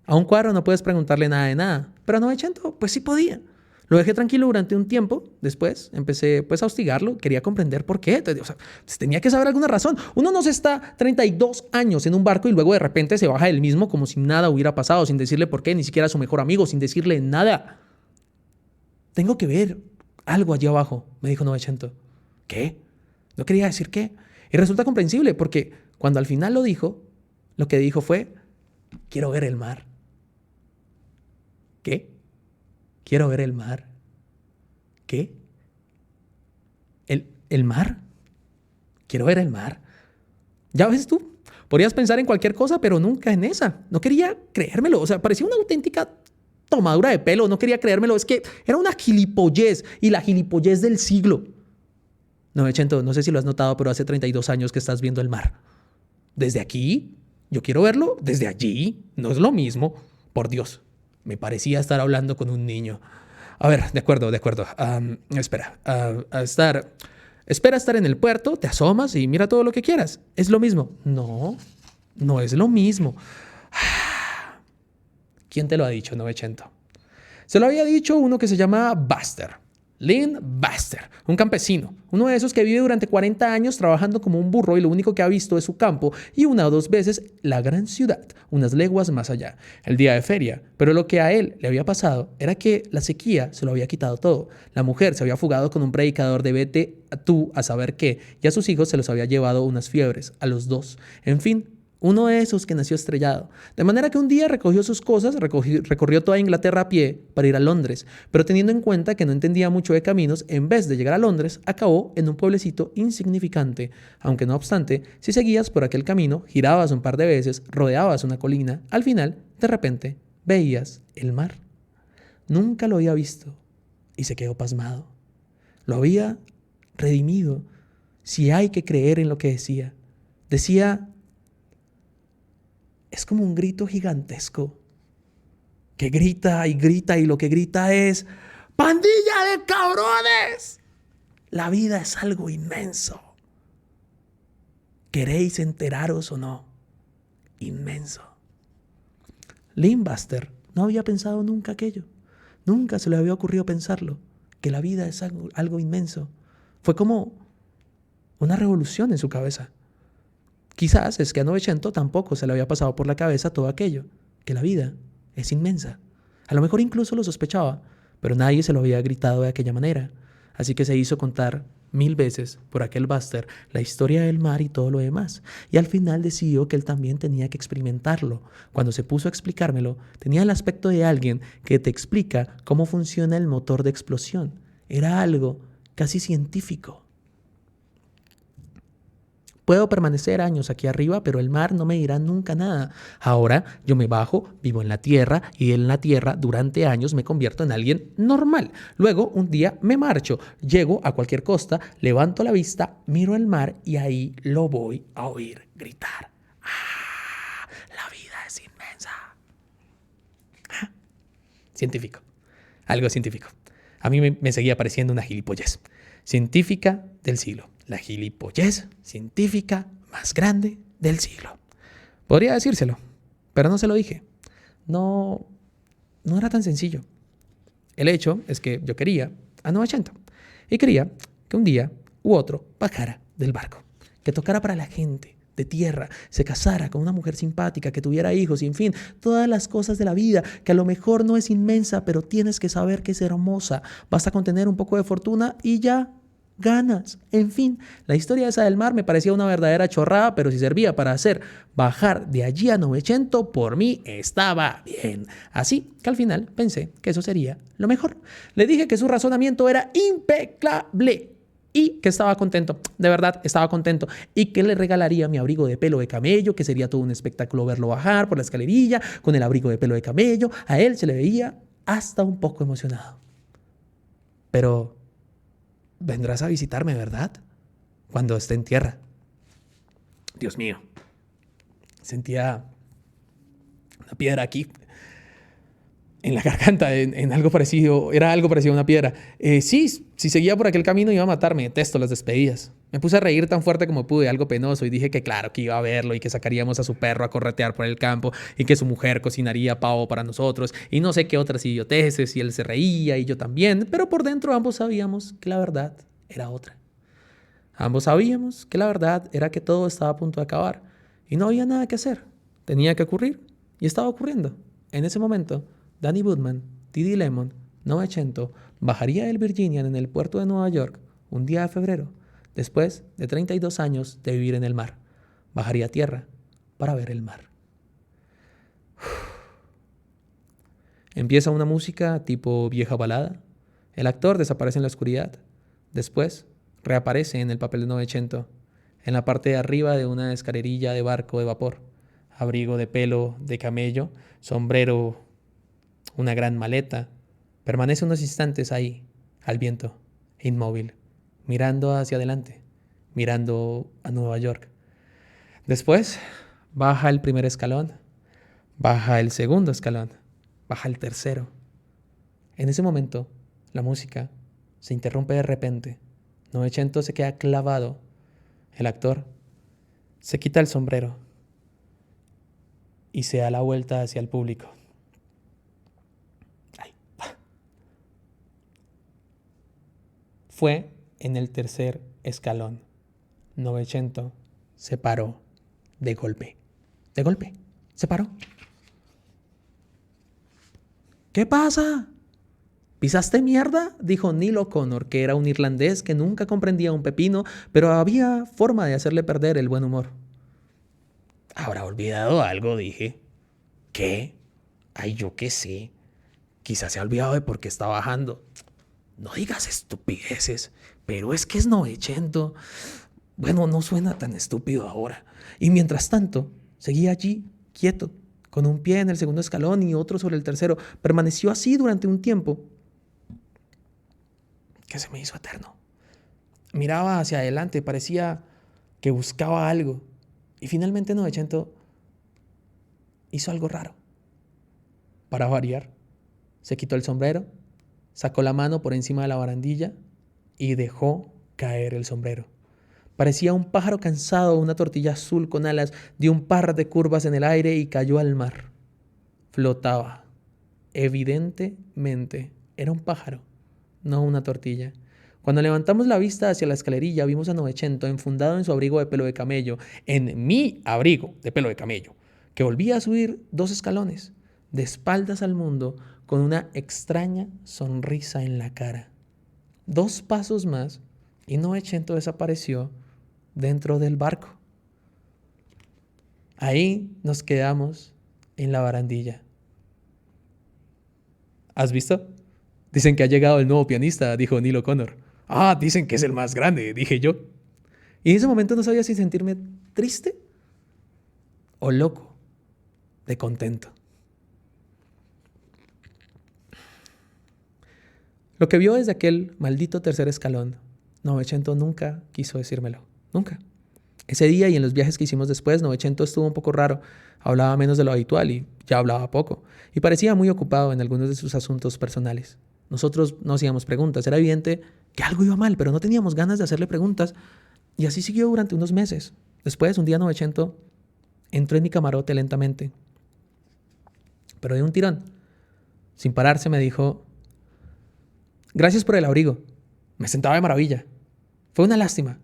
A un cuadro no puedes preguntarle nada de nada, pero a Novecento pues sí podía. Lo dejé tranquilo durante un tiempo, después empecé pues a hostigarlo, quería comprender por qué, o sea, tenía que saber alguna razón. Uno no se está 32 años en un barco y luego de repente se baja él mismo como si nada hubiera pasado, sin decirle por qué, ni siquiera a su mejor amigo, sin decirle nada. Tengo que ver algo allí abajo, me dijo Novecento. ¿Qué? No quería decir qué. Y resulta comprensible porque cuando al final lo dijo, lo que dijo fue, quiero ver el mar. ¿Qué? Quiero ver el mar. ¿Qué? ¿El mar? Quiero ver el mar. Ya ves tú, podrías pensar en cualquier cosa, pero nunca en esa. No quería creérmelo, o sea, parecía una auténtica tomadura de pelo, no quería creérmelo, es que era una gilipollez y la gilipollez del siglo. Novecento, no sé si lo has notado, pero hace 32 años que estás viendo el mar. ¿Desde aquí? Yo quiero verlo desde allí, no es lo mismo, por Dios. Me parecía estar hablando con un niño. A ver, de acuerdo. Espera estar en el puerto, te asomas y mira todo lo que quieras. ¿Es lo mismo? No, no es lo mismo. ¿Quién te lo ha dicho, Novecento? Se lo había dicho uno que se llama Buster. Lynn Buster, un campesino, uno de esos que vive durante 40 años trabajando como un burro y lo único que ha visto es su campo y 1 o 2 veces la gran ciudad, unas leguas más allá, el día de feria. Pero lo que a él le había pasado era que la sequía se lo había quitado todo. La mujer se había fugado con un predicador de vete tú a saber qué y a sus hijos se los había llevado unas fiebres, a los 2. En fin, uno de esos que nació estrellado. De manera que un día recogió sus cosas, recorrió toda Inglaterra a pie para ir a Londres, pero teniendo en cuenta que no entendía mucho de caminos, en vez de llegar a Londres, acabó en un pueblecito insignificante. Aunque no obstante, si seguías por aquel camino, girabas un par de veces, rodeabas una colina, al final, de repente, veías el mar. Nunca lo había visto y se quedó pasmado. Lo había redimido. si hay que creer en lo que decía. Decía, es como un grito gigantesco que grita y lo que grita es, ¡pandilla de cabrones! La vida es algo inmenso. ¿Queréis enteraros o no? Inmenso. Lynn Buster no había pensado nunca aquello. Nunca se le había ocurrido pensarlo, que la vida es algo inmenso. Fue como una revolución en su cabeza. Quizás es que a Novecento tampoco se le había pasado por la cabeza todo aquello, que la vida es inmensa. A lo mejor incluso lo sospechaba, pero nadie se lo había gritado de aquella manera. Así que se hizo contar 1000 veces por aquel Buster la historia del mar y todo lo demás. Y al final decidió que él también tenía que experimentarlo. Cuando se puso a explicármelo, tenía el aspecto de alguien que te explica cómo funciona el motor de explosión. Era algo casi científico. Puedo permanecer años aquí arriba, pero el mar no me dirá nunca nada. Ahora yo me bajo, vivo en la tierra y en la tierra durante años me convierto en alguien normal. Luego un día me marcho, llego a cualquier costa, levanto la vista, miro el mar y ahí lo voy a oír gritar. ¡Ah! La vida es inmensa. ¿Ah? Científico. Algo científico. A mí me seguía pareciendo una gilipollez. Científica del siglo. La gilipollez científica más grande del siglo. Podría decírselo, pero no se lo dije. No era tan sencillo. El hecho es que yo quería a 980 y quería que un día u otro bajara del barco, que tocara para la gente de tierra, se casara con una mujer simpática, que tuviera hijos y en fin, todas las cosas de la vida, que a lo mejor no es inmensa, pero tienes que saber que es hermosa. Basta con tener un poco de fortuna y ya ganas. En fin, la historia esa del mar me parecía una verdadera chorrada, pero si servía para hacer bajar de allí a 900, por mí estaba bien. Así que al final pensé que eso sería lo mejor. Le dije que su razonamiento era impecable y que estaba contento, de verdad estaba contento, y que le regalaría mi abrigo de pelo de camello, que sería todo un espectáculo verlo bajar por la escalerilla con el abrigo de pelo de camello. A él se le veía hasta un poco emocionado. Pero vendrás a visitarme, ¿verdad? Cuando esté en tierra. Dios mío. Sentía una piedra aquí, en la garganta, en algo parecido. Era algo parecido a una piedra. Sí, si seguía por aquel camino iba a matarme. Detesto las despedidas. Me puse a reír tan fuerte como pude, algo penoso, y dije que claro, que iba a verlo y que sacaríamos a su perro a corretear por el campo y que su mujer cocinaría pavo para nosotros y no sé qué otras idioteces, y él se reía y yo también, pero por dentro ambos sabíamos que la verdad era otra. Ambos sabíamos que la verdad era que todo estaba a punto de acabar y no había nada que hacer. Tenía que ocurrir y estaba ocurriendo. En ese momento, Danny Woodman, Didi Lemon, 900, bajaría del Virginian en el puerto de Nueva York un día de febrero, después de 32 años de vivir en el mar. Bajaría a tierra para ver el mar. Empieza una música tipo vieja balada. El actor desaparece en la oscuridad. Después, reaparece en el papel de 900, en la parte de arriba de una escalerilla de barco de vapor. Abrigo de pelo de camello, sombrero, una gran maleta. Permanece unos instantes ahí, al viento, inmóvil, mirando hacia adelante, mirando a Nueva York. Después, baja el primer escalón, baja el segundo escalón, baja el tercero. En ese momento, la música se interrumpe de repente. 900 se queda clavado. El actor se quita el sombrero y se da la vuelta hacia el público. Ay. Fue en el tercer escalón. 900 se paró de golpe. De golpe. Se paró. ¿Qué pasa? ¿Pisaste mierda?, dijo Neil O'Connor, que era un irlandés que nunca comprendía un pepino, pero había forma de hacerle perder el buen humor. ¿Habrá olvidado algo?, dije. ¿Qué? Ay, yo qué sé. Quizás se ha olvidado de por qué está bajando. No digas estupideces, pero es que es 900. Bueno, no suena tan estúpido ahora. Y mientras tanto, seguía allí, quieto, con un pie en el segundo escalón y otro sobre el tercero. Permaneció así durante un tiempo que se me hizo eterno. Miraba hacia adelante, parecía que buscaba algo. Y finalmente Novecento hizo algo raro. Para variar, se quitó el sombrero, sacó la mano por encima de la barandilla y dejó caer el sombrero. Parecía un pájaro cansado, una tortilla azul con alas, dio un par de curvas en el aire y cayó al mar. Flotaba. Evidentemente, era un pájaro, no una tortilla. Cuando levantamos la vista hacia la escalerilla, vimos a Novecento enfundado en su abrigo de pelo de camello, en mi abrigo de pelo de camello, que volvía a subir 2 escalones, de espaldas al mundo, con una extraña sonrisa en la cara. 2 pasos más y Novecento desapareció dentro del barco. Ahí nos quedamos en la barandilla. ¿Has visto? Dicen que ha llegado el nuevo pianista, dijo Neil O'Connor. Ah, dicen que es el más grande, dije yo. Y en ese momento no sabía si sentirme triste o loco de contento. Lo que vio desde aquel maldito tercer escalón, Novecento nunca quiso decírmelo. Nunca. Ese día y en los viajes que hicimos después, Novecento estuvo un poco raro. Hablaba menos de lo habitual y ya hablaba poco. Y parecía muy ocupado en algunos de sus asuntos personales. Nosotros no hacíamos preguntas. Era evidente que algo iba mal, pero no teníamos ganas de hacerle preguntas. Y así siguió durante unos meses. Después, un día Novecento entró en mi camarote lentamente. Pero de un tirón. Sin pararse me dijo: gracias por el abrigo. Me sentaba de maravilla. Fue una lástima.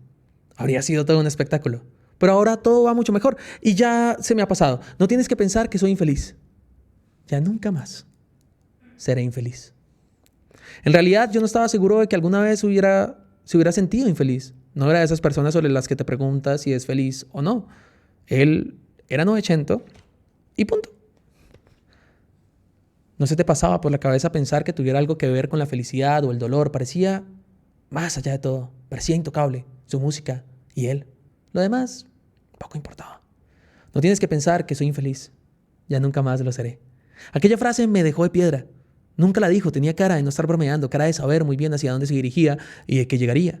Habría sido todo un espectáculo. Pero ahora todo va mucho mejor y ya se me ha pasado. No tienes que pensar que soy infeliz. Ya nunca más seré infeliz. En realidad yo no estaba seguro de que alguna vez se hubiera sentido infeliz. No era de esas personas sobre las que te preguntas si es feliz o no. Él era Novecento y punto. No se te pasaba por la cabeza pensar que tuviera algo que ver con la felicidad o el dolor. Parecía más allá de todo. Parecía intocable. Su música y él. Lo demás poco importaba. No tienes que pensar que soy infeliz. Ya nunca más lo seré. Aquella frase me dejó de piedra. Nunca la dijo. Tenía cara de no estar bromeando, cara de saber muy bien hacia dónde se dirigía y de qué llegaría.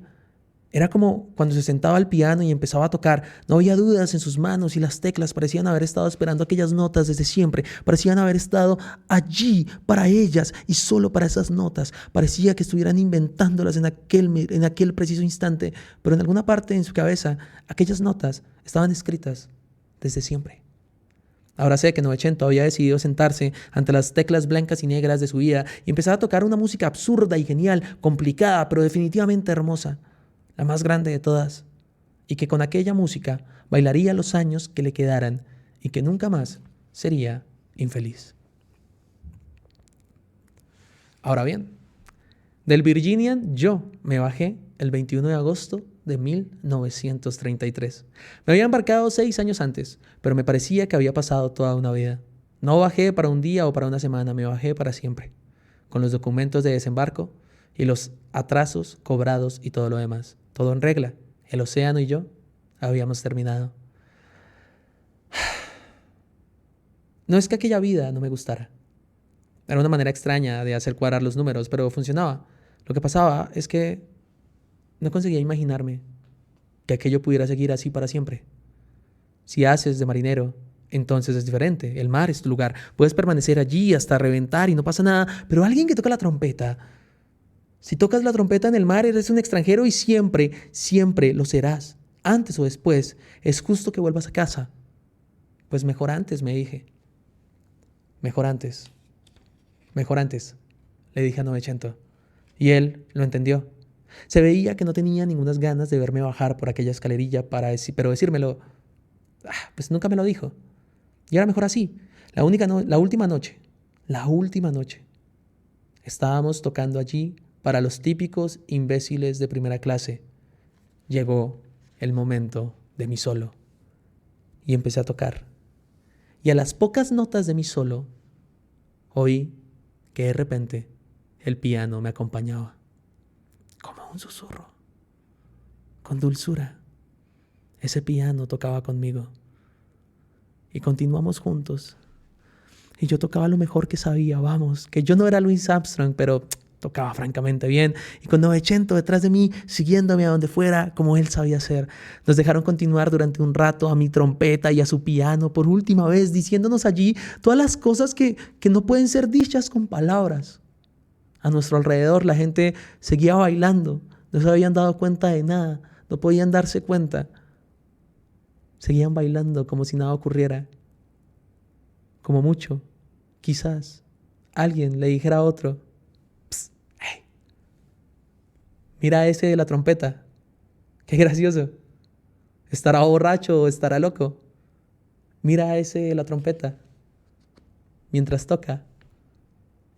Era como cuando se sentaba al piano y empezaba a tocar. No había dudas en sus manos y las teclas parecían haber estado esperando aquellas notas desde siempre. Parecían haber estado allí para ellas y solo para esas notas. Parecía que estuvieran inventándolas en aquel preciso instante. Pero en alguna parte en su cabeza, aquellas notas estaban escritas desde siempre. Ahora sé que Novecento había decidido sentarse ante las teclas blancas y negras de su vida y empezar a tocar una música absurda y genial, complicada, pero definitivamente hermosa. La más grande de todas, y que con aquella música bailaría los años que le quedaran y que nunca más sería infeliz. Ahora bien, del Virginian yo me bajé el 21 de agosto de 1933. Me había embarcado 6 años antes, pero me parecía que había pasado toda una vida. No bajé para un día o para una semana, me bajé para siempre, con los documentos de desembarco y los atrasos cobrados y todo lo demás. Todo en regla. El océano y yo habíamos terminado. No es que aquella vida no me gustara. Era una manera extraña de hacer cuadrar los números, pero funcionaba. Lo que pasaba es que no conseguía imaginarme que aquello pudiera seguir así para siempre. Si haces de marinero, entonces es diferente. El mar es tu lugar. Puedes permanecer allí hasta reventar y no pasa nada. Pero alguien que toca la trompeta... Si tocas la trompeta en el mar, eres un extranjero y siempre, siempre lo serás. Antes o después, es justo que vuelvas a casa. Pues mejor antes, me dije. Mejor antes. Mejor antes, le dije a Novecento. Y él lo entendió. Se veía que no tenía ninguna ganas de verme bajar por aquella escalerilla pero decírmelo, pues nunca me lo dijo. Y era mejor así. La última noche, estábamos tocando allí para los típicos imbéciles de primera clase. Llegó el momento de mi solo. Y empecé a tocar. Y a las pocas notas de mi solo, oí que de repente el piano me acompañaba. Como un susurro. Con dulzura. Ese piano tocaba conmigo. Y continuamos juntos. Y yo tocaba lo mejor que sabía, vamos. Que yo no era Louis Armstrong, pero tocaba francamente bien, y con Novecento detrás de mí, siguiéndome a donde fuera, como él sabía hacer. Nos dejaron continuar durante un rato a mi trompeta y a su piano, por última vez, diciéndonos allí todas las cosas que no pueden ser dichas con palabras. A nuestro alrededor la gente seguía bailando, no se habían dado cuenta de nada, no podían darse cuenta. Seguían bailando como si nada ocurriera. Como mucho, quizás, alguien le dijera a otro: "Psst, hey, mira a ese de la trompeta, qué gracioso. ¿Estará borracho o estará loco? Mira a ese de la trompeta. Mientras toca,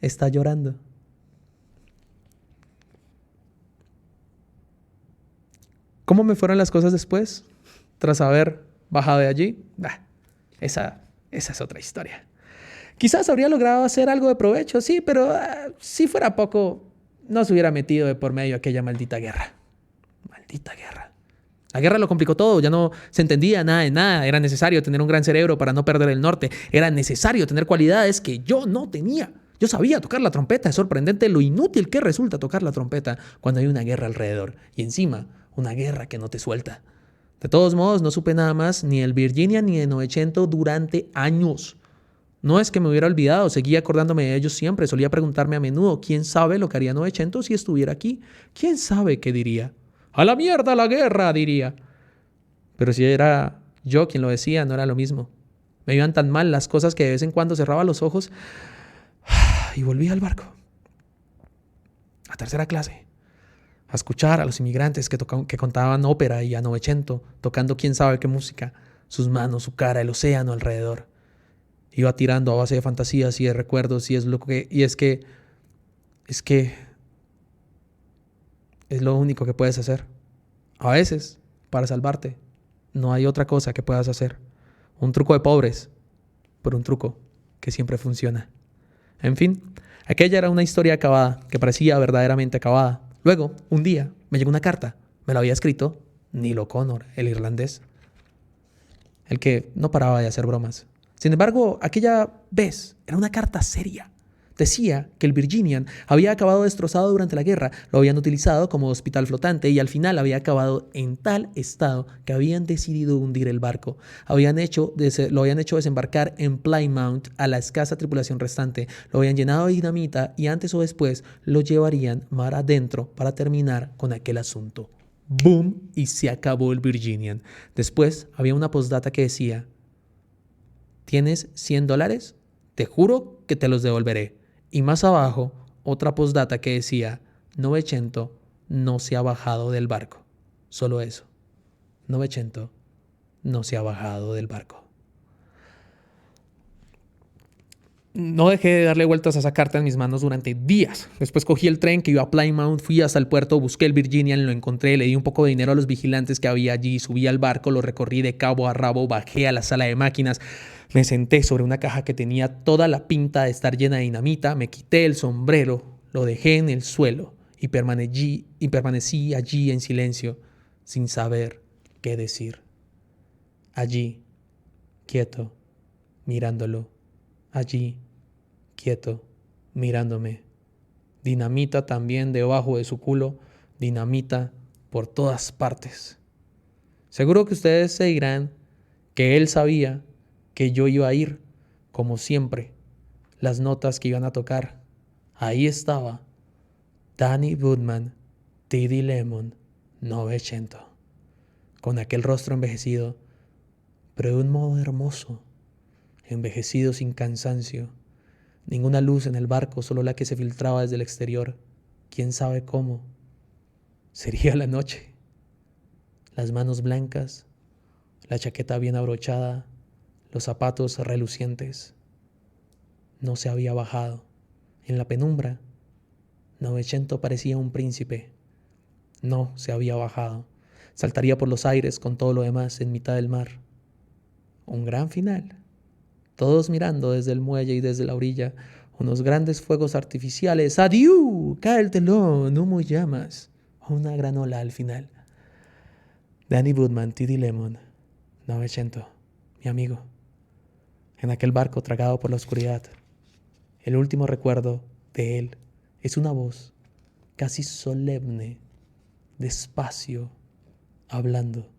está llorando". ¿Cómo me fueron las cosas después? Tras haber bajado de allí, esa es otra historia. Quizás habría logrado hacer algo de provecho, sí, pero si fuera poco, no se hubiera metido de por medio aquella maldita guerra. Maldita guerra. La guerra lo complicó todo, ya no se entendía nada de nada. Era necesario tener un gran cerebro para no perder el norte. Era necesario tener cualidades que yo no tenía. Yo sabía tocar la trompeta. Es sorprendente lo inútil que resulta tocar la trompeta cuando hay una guerra alrededor. Y encima, una guerra que no te suelta. De todos modos, no supe nada más ni del Virginia ni de Novecento durante años. No es que me hubiera olvidado, seguía acordándome de ellos siempre. Solía preguntarme a menudo: ¿quién sabe lo que haría Novecento si estuviera aquí? ¿Quién sabe qué diría? ¡A la mierda la guerra!, diría. Pero si era yo quien lo decía, no era lo mismo. Me iban tan mal las cosas que de vez en cuando cerraba los ojos y volvía al barco. A tercera clase. A escuchar a los inmigrantes que contaban ópera y a Novecento tocando quién sabe qué música. Sus manos, su cara, el océano alrededor. Iba tirando a base de fantasías y de recuerdos y es lo único que puedes hacer. A veces, para salvarte, no hay otra cosa que puedas hacer. Un truco de pobres, pero un truco que siempre funciona. En fin, aquella era una historia acabada, que parecía verdaderamente acabada. Luego, un día, me llegó una carta. Me la había escrito Neil O'Connor, el irlandés, el que no paraba de hacer bromas. Sin embargo, aquella vez era una carta seria. Decía que el Virginian había acabado destrozado durante la guerra, lo habían utilizado como hospital flotante y al final había acabado en tal estado que habían decidido hundir el barco. Lo habían hecho desembarcar en Plymouth a la escasa tripulación restante, lo habían llenado de dinamita y antes o después lo llevarían mar adentro para terminar con aquel asunto. ¡Boom! Y se acabó el Virginian. Después había una postdata que decía: ¿tienes $100? Te juro que te los devolveré. Y más abajo, otra postdata que decía: Novecento no se ha bajado del barco. Solo eso. Novecento no se ha bajado del barco. No dejé de darle vueltas a esa carta en mis manos durante días. Después cogí el tren que iba a Plymouth, fui hasta el puerto, busqué el Virginian, lo encontré, le di un poco de dinero a los vigilantes que había allí, subí al barco, lo recorrí de cabo a rabo, bajé a la sala de máquinas, me senté sobre una caja que tenía toda la pinta de estar llena de dinamita, me quité el sombrero, lo dejé en el suelo y permanecí allí en silencio, sin saber qué decir. Allí, quieto, mirándolo. Allí, quieto, mirándome. Dinamita también debajo de su culo, dinamita por todas partes. Seguro que ustedes se dirán que él sabía que yo iba a ir, como siempre, las notas que iban a tocar. Ahí estaba Danny Woodman, T.D. Lemon, Novecento, con aquel rostro envejecido, pero de un modo hermoso, envejecido sin cansancio. Ninguna luz en el barco, solo la que se filtraba desde el exterior. ¿Quién sabe cómo? Sería la noche. Las manos blancas, la chaqueta bien abrochada, los zapatos relucientes. No se había bajado. En la penumbra, Novecento parecía un príncipe. No se había bajado. Saltaría por los aires con todo lo demás en mitad del mar. Un gran final. Todos mirando desde el muelle y desde la orilla, unos grandes fuegos artificiales. ¡Adiós! Cae el telón, humo y llamas. Una gran ola al final. Danny Woodman, T.D. Lemon, Novecento, mi amigo. En aquel barco tragado por la oscuridad, el último recuerdo de él es una voz casi solemne, despacio, hablando.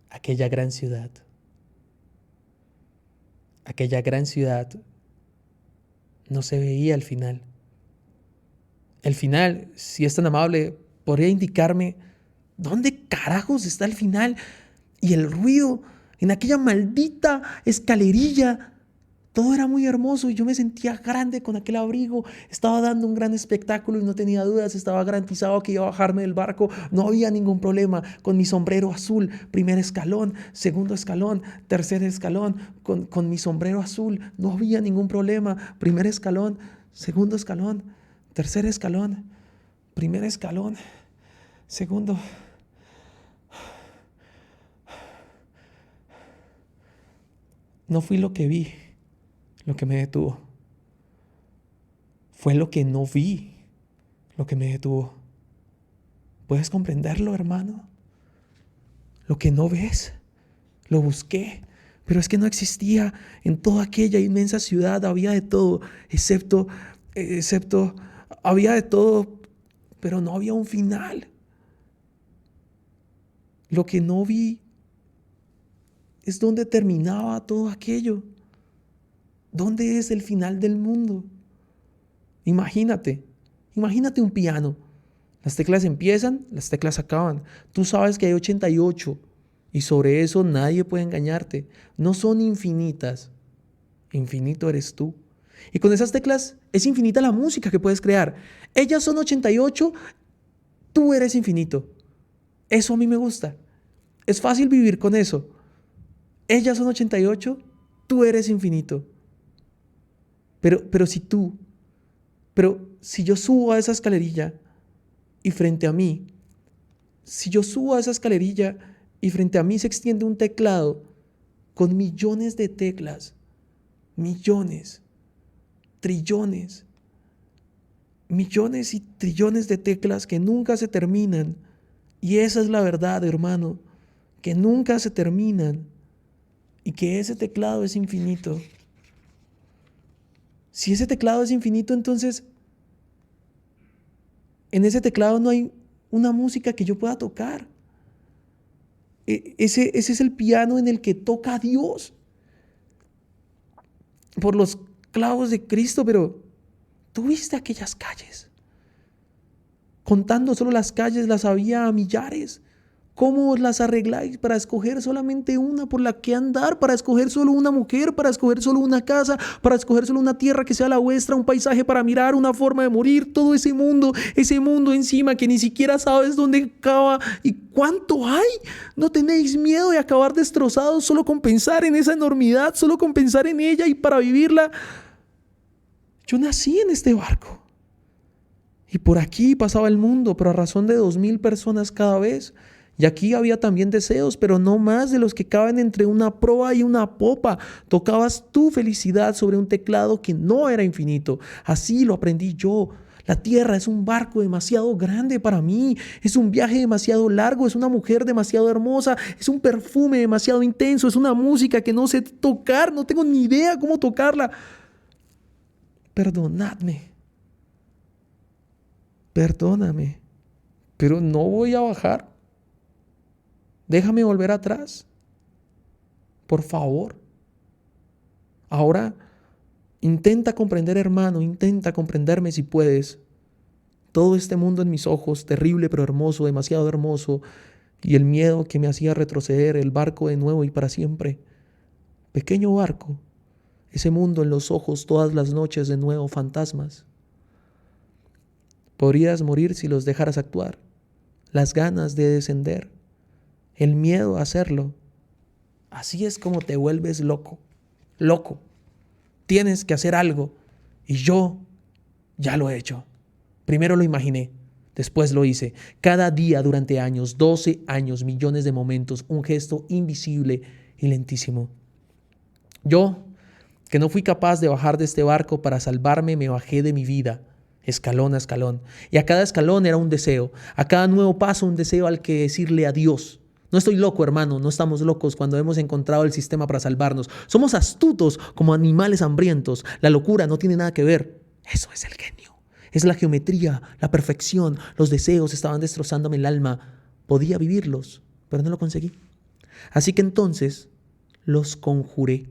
Aquella gran ciudad no se veía al final. El final, si es tan amable, podría indicarme dónde carajos está el final. Y el ruido en aquella maldita escalerilla, todo era muy hermoso y yo me sentía grande con aquel abrigo. Estaba dando un gran espectáculo y no tenía dudas. Estaba garantizado que iba a bajarme del barco. No había ningún problema. Con mi sombrero azul, primer escalón, segundo escalón, tercer escalón. Con mi sombrero azul no había ningún problema. Primer escalón, segundo escalón, tercer escalón, primer escalón, segundo. No fui lo que vi, lo que me detuvo. Fue lo que no vi, lo que me detuvo. ¿Puedes comprenderlo, hermano? Lo que no ves, lo busqué, pero es que no existía. En toda aquella inmensa ciudad había de todo, excepto, había de todo, pero no había un final. Lo que no vi es donde terminaba todo aquello. ¿Dónde es el final del mundo? Imagínate un piano. Las teclas empiezan, las teclas acaban. Tú sabes que hay 88 y sobre eso nadie puede engañarte. No son infinitas. Infinito eres tú. Y con esas teclas es infinita la música que puedes crear. Ellas son 88, tú eres infinito. Eso a mí me gusta. Es fácil vivir con eso. Ellas son 88, tú eres infinito. Pero si yo subo a esa escalerilla y frente a mí se extiende un teclado con millones de teclas, millones, trillones, millones y trillones de teclas que nunca se terminan. Y esa es la verdad, hermano, que nunca se terminan y que ese teclado es infinito. Si ese teclado es infinito, entonces en ese teclado no hay una música que yo pueda tocar. Ese es el piano en el que toca a Dios por los clavos de Cristo, pero tú viste aquellas calles. Contando solo las calles, las había a millares. ¿Cómo las arregláis para escoger solamente una por la que andar? Para escoger solo una mujer, para escoger solo una casa, para escoger solo una tierra que sea la vuestra, un paisaje para mirar, una forma de morir, todo ese mundo encima que ni siquiera sabes dónde acaba y cuánto hay. ¿No tenéis miedo de acabar destrozados solo con pensar en esa enormidad, solo con pensar en ella y para vivirla? Yo nací en este barco y por aquí pasaba el mundo, pero a razón de 2000 personas cada vez. Y aquí había también deseos, pero no más de los que caben entre una proa y una popa. Tocabas tu felicidad sobre un teclado que no era infinito. Así lo aprendí yo. La tierra es un barco demasiado grande para mí. Es un viaje demasiado largo. Es una mujer demasiado hermosa. Es un perfume demasiado intenso. Es una música que no sé tocar. No tengo ni idea cómo tocarla. Perdóname, pero no voy a bajar. Déjame volver atrás, por favor. Ahora, intenta comprender, hermano, intenta comprenderme si puedes. Todo este mundo en mis ojos, terrible pero hermoso, demasiado hermoso, y el miedo que me hacía retroceder, el barco de nuevo y para siempre. Pequeño barco, ese mundo en los ojos todas las noches de nuevo, fantasmas. Podrías morir si los dejaras actuar, las ganas de descender, el miedo a hacerlo. Así es como te vuelves loco. Tienes que hacer algo y yo ya lo he hecho. Primero lo imaginé, después lo hice. Cada día durante años, 12 años, millones de momentos, un gesto invisible y lentísimo. Yo, que no fui capaz de bajar de este barco para salvarme, me bajé de mi vida, escalón a escalón. Y a cada escalón era un deseo, a cada nuevo paso un deseo al que decirle adiós. No estoy loco, hermano, no estamos locos cuando hemos encontrado el sistema para salvarnos. Somos astutos como animales hambrientos. La locura no tiene nada que ver. Eso es el genio. Es la geometría, la perfección. Los deseos estaban destrozándome el alma. Podía vivirlos, pero no lo conseguí. Así que entonces los conjuré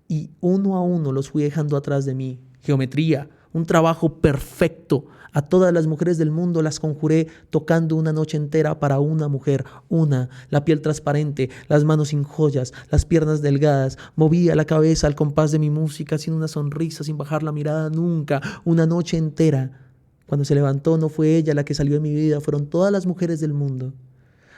y uno a uno los fui dejando atrás de mí. Geometría, un trabajo perfecto. A todas las mujeres del mundo las conjuré tocando una noche entera para una mujer, una, la piel transparente, las manos sin joyas, las piernas delgadas, movía la cabeza al compás de mi música sin una sonrisa, sin bajar la mirada nunca, una noche entera. Cuando se levantó no fue ella la que salió de mi vida, fueron todas las mujeres del mundo.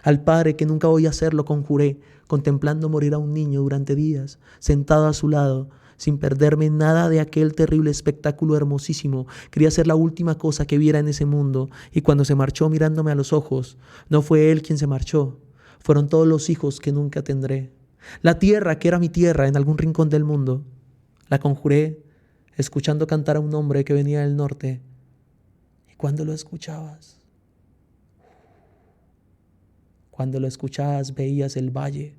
Al padre que nunca voy a ser lo conjuré, contemplando morir a un niño durante días, sentado a su lado, sin perderme nada de aquel terrible espectáculo hermosísimo. Quería ser la última cosa que viera en ese mundo, y cuando se marchó mirándome a los ojos, no fue él quien se marchó, fueron todos los hijos que nunca tendré. La tierra que era mi tierra en algún rincón del mundo, la conjuré escuchando cantar a un hombre que venía del norte. ¿Y cuando lo escuchabas? Cuando lo escuchabas veías el valle,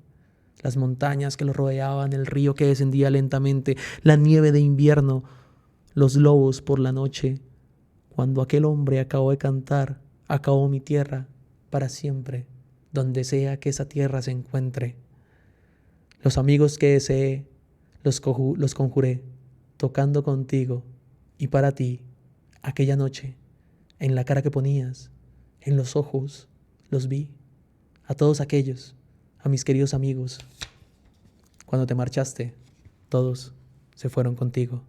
las montañas que lo rodeaban, el río que descendía lentamente, la nieve de invierno, los lobos por la noche. Cuando aquel hombre acabó de cantar, acabó mi tierra para siempre, donde sea que esa tierra se encuentre. Los amigos que deseé, los conjuré, tocando contigo y para ti, aquella noche, en la cara que ponías, en los ojos, los vi. A todos aquellos, a mis queridos amigos, cuando te marchaste, todos se fueron contigo.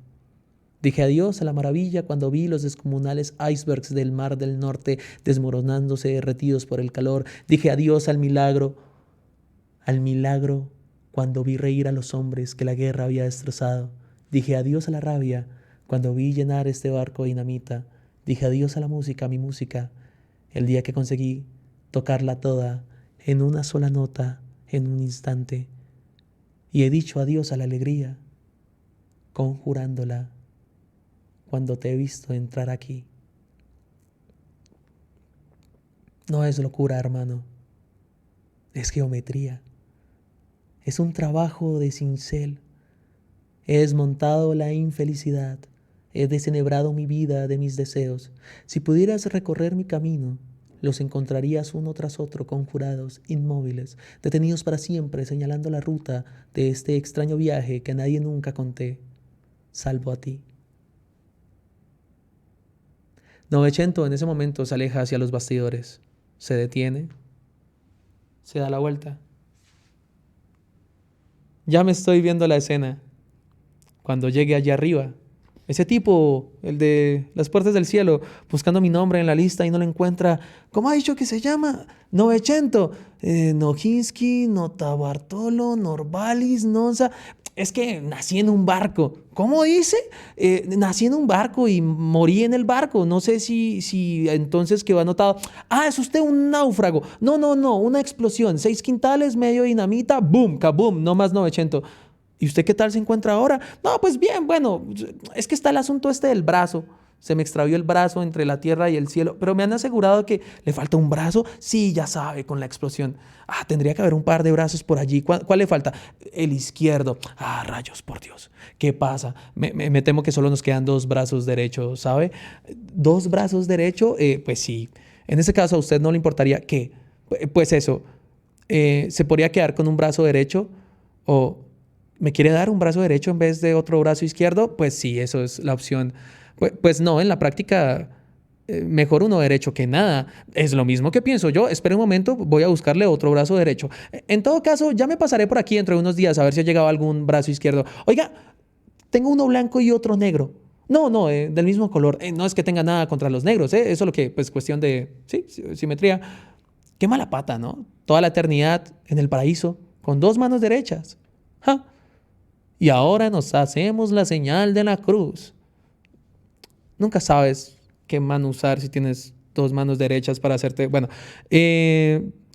Dije adiós a la maravilla cuando vi los descomunales icebergs del mar del norte desmoronándose derretidos por el calor. Dije adiós al milagro cuando vi reír a los hombres que la guerra había destrozado. Dije adiós a la rabia cuando vi llenar este barco de dinamita. Dije adiós a la música, a mi música, el día que conseguí tocarla toda en una sola nota, en un instante. Y he dicho adiós a la alegría, conjurándola cuando te he visto entrar aquí. No es locura, hermano, es geometría. Es un trabajo de cincel. He desmontado la infelicidad, he descerebrado mi vida de mis deseos. Si pudieras recorrer mi camino, los encontrarías uno tras otro conjurados, inmóviles, detenidos para siempre, señalando la ruta de este extraño viaje que a nadie nunca conté, salvo a ti. Novecento en ese momento se aleja hacia los bastidores, se detiene, se da la vuelta. Ya me estoy viendo la escena. Cuando llegue allá arriba, ese tipo, el de las puertas del cielo, buscando mi nombre en la lista y no lo encuentra. ¿Cómo ha dicho que se llama? Novecento. Nojinski, Notabartolo, Norvalis, Nonza. Es que nací en un barco. ¿Cómo dice? Nací en un barco y morí en el barco. No sé si entonces quedó anotado. Ah, es usted un náufrago. No, una explosión. 6 quintales, medio dinamita, boom, kaboom, no más Novecento. ¿Y usted qué tal se encuentra ahora? No, pues bien, bueno, es que está el asunto este del brazo. Se me extravió el brazo entre la tierra y el cielo, pero me han asegurado que le falta un brazo. Sí, ya sabe, con la explosión. Ah, tendría que haber un par de brazos por allí. ¿Cuál le falta? El izquierdo. Ah, rayos, por Dios. ¿Qué pasa? Me temo que solo nos quedan 2 brazos derechos, ¿sabe? 2 brazos derechos, pues sí. En ese caso, ¿a usted no le importaría qué? Pues eso, ¿se podría quedar con un brazo derecho o... ¿Me quiere dar un brazo derecho en vez de otro brazo izquierdo? Pues sí, eso es la opción. Pues no, en la práctica, mejor uno derecho que nada. Es lo mismo que pienso yo. Espera un momento, voy a buscarle otro brazo derecho. En todo caso, ya me pasaré por aquí dentro de unos días a ver si ha llegado algún brazo izquierdo. Oiga, tengo uno blanco y otro negro. No, del mismo color. No es que tenga nada contra los negros, ¿eh? Eso es lo que, pues, cuestión de, sí, simetría. Qué mala pata, ¿no? Toda la eternidad en el paraíso, con 2 manos derechas. ¡Ja! Y ahora nos hacemos la señal de la cruz. Nunca sabes qué mano usar si tienes 2 manos derechas para hacerte... Bueno,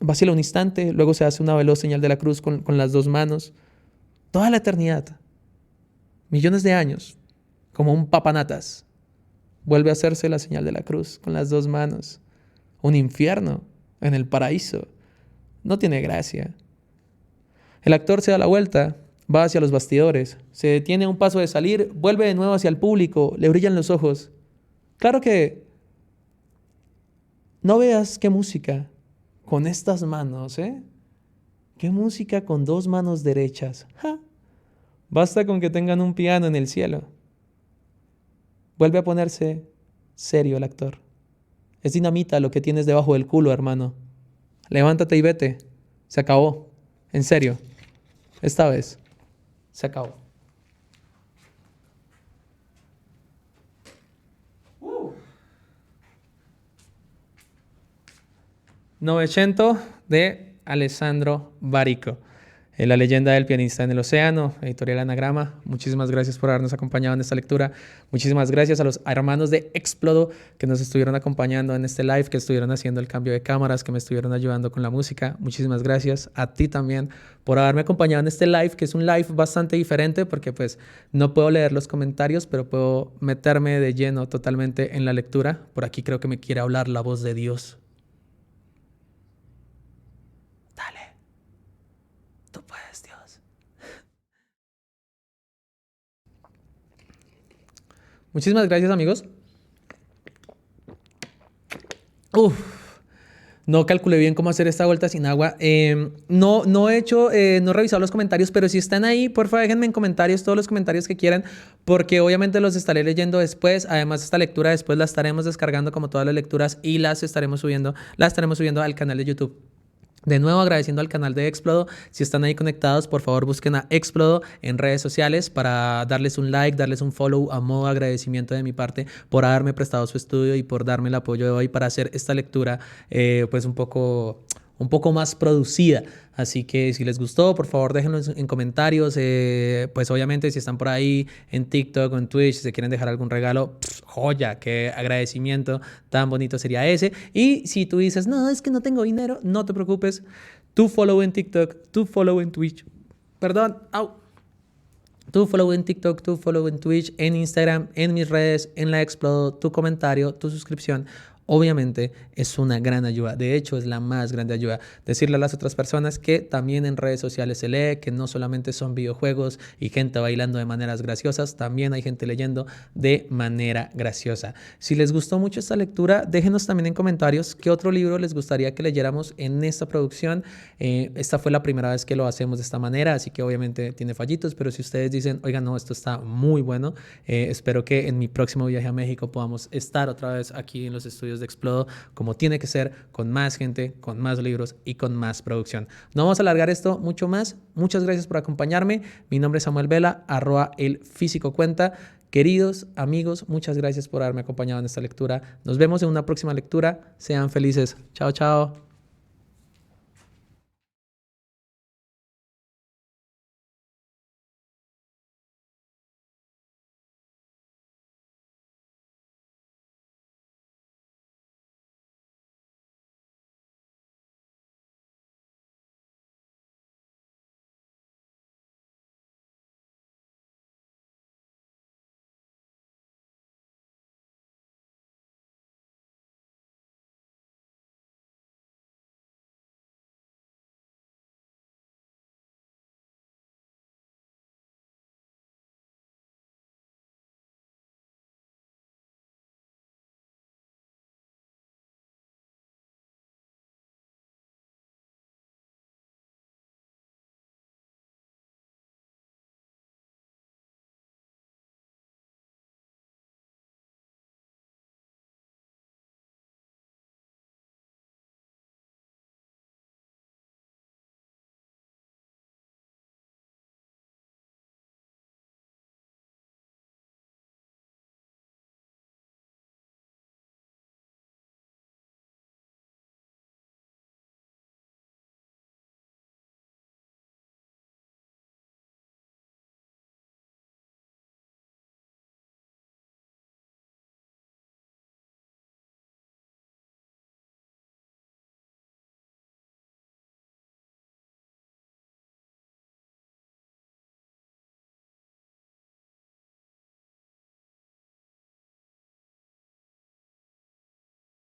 vacila un instante, luego se hace una veloz señal de la cruz con las 2 manos. Toda la eternidad, millones de años, como un papanatas, vuelve a hacerse la señal de la cruz con las 2 manos. Un infierno en el paraíso. No tiene gracia. El actor se da la vuelta, va hacia los bastidores, se detiene a un paso de salir, vuelve de nuevo hacia el público, le brillan los ojos. Claro que no veas qué música con estas manos, ¿eh? Qué música con dos manos derechas. ¡Ja! Basta con que tengan un piano en el cielo. Vuelve a ponerse serio el actor. Es dinamita lo que tienes debajo del culo, hermano. Levántate y vete. Se acabó. En serio. Esta vez. Se acabó. 900 de Alessandro Barico. La leyenda del pianista en el océano, editorial Anagrama. Muchísimas gracias por habernos acompañado en esta lectura. Muchísimas gracias a los hermanos de Explodo que nos estuvieron acompañando en este live, que estuvieron haciendo el cambio de cámaras, que me estuvieron ayudando con la música. Muchísimas gracias a ti también por haberme acompañado en este live, que es un live bastante diferente porque pues no puedo leer los comentarios, pero puedo meterme de lleno totalmente en la lectura. Por aquí creo que me quiere hablar la voz de Dios. Dale. Tú puedes, Dios. Muchísimas gracias, amigos. Uf, no calculé bien cómo hacer esta vuelta sin agua. No he hecho, no he revisado los comentarios, pero si están ahí, por favor déjenme en comentarios todos los comentarios que quieran, porque obviamente los estaré leyendo después. Además, esta lectura después la estaremos descargando como todas las lecturas y las estaremos subiendo al canal de YouTube. De nuevo, agradeciendo al canal de Explodo. Si están ahí conectados, por favor busquen a Explodo en redes sociales para darles un like, darles un follow a modo de agradecimiento de mi parte por haberme prestado su estudio y por darme el apoyo de hoy para hacer esta lectura pues un poco más producida. Así que si les gustó, por favor déjenlo en comentarios. Pues obviamente si están por ahí en TikTok o en Twitch, si se quieren dejar algún regalo, joya, qué agradecimiento tan bonito sería ese. Y si tú dices, no, es que no tengo dinero, no te preocupes. Tu follow en TikTok, tu follow en Twitch. Perdón, tu follow en TikTok, tu follow en Twitch, en Instagram, en mis redes, en la Explodo, tu comentario, tu suscripción. Obviamente es una gran ayuda, de hecho es la más grande ayuda. Decirle a las otras personas que también en redes sociales se lee, que no solamente son videojuegos y gente bailando de maneras graciosas, también hay gente leyendo de manera graciosa. Si les gustó mucho esta lectura, déjenos también en comentarios qué otro libro les gustaría que leyéramos en esta producción. Esta fue la primera vez que lo hacemos de esta manera, así que obviamente tiene fallitos, pero si ustedes dicen, oigan, no, esto está muy bueno, espero que en mi próximo viaje a México podamos estar otra vez aquí en los estudios de Explodo, como tiene que ser, con más gente, con más libros y con más producción. No vamos a alargar esto mucho más. Muchas gracias por acompañarme. Mi nombre es Samuel Vela, @elfísicocuenta. Queridos amigos, muchas gracias por haberme acompañado en esta lectura. Nos vemos en una próxima lectura. Sean felices. Chao, chao.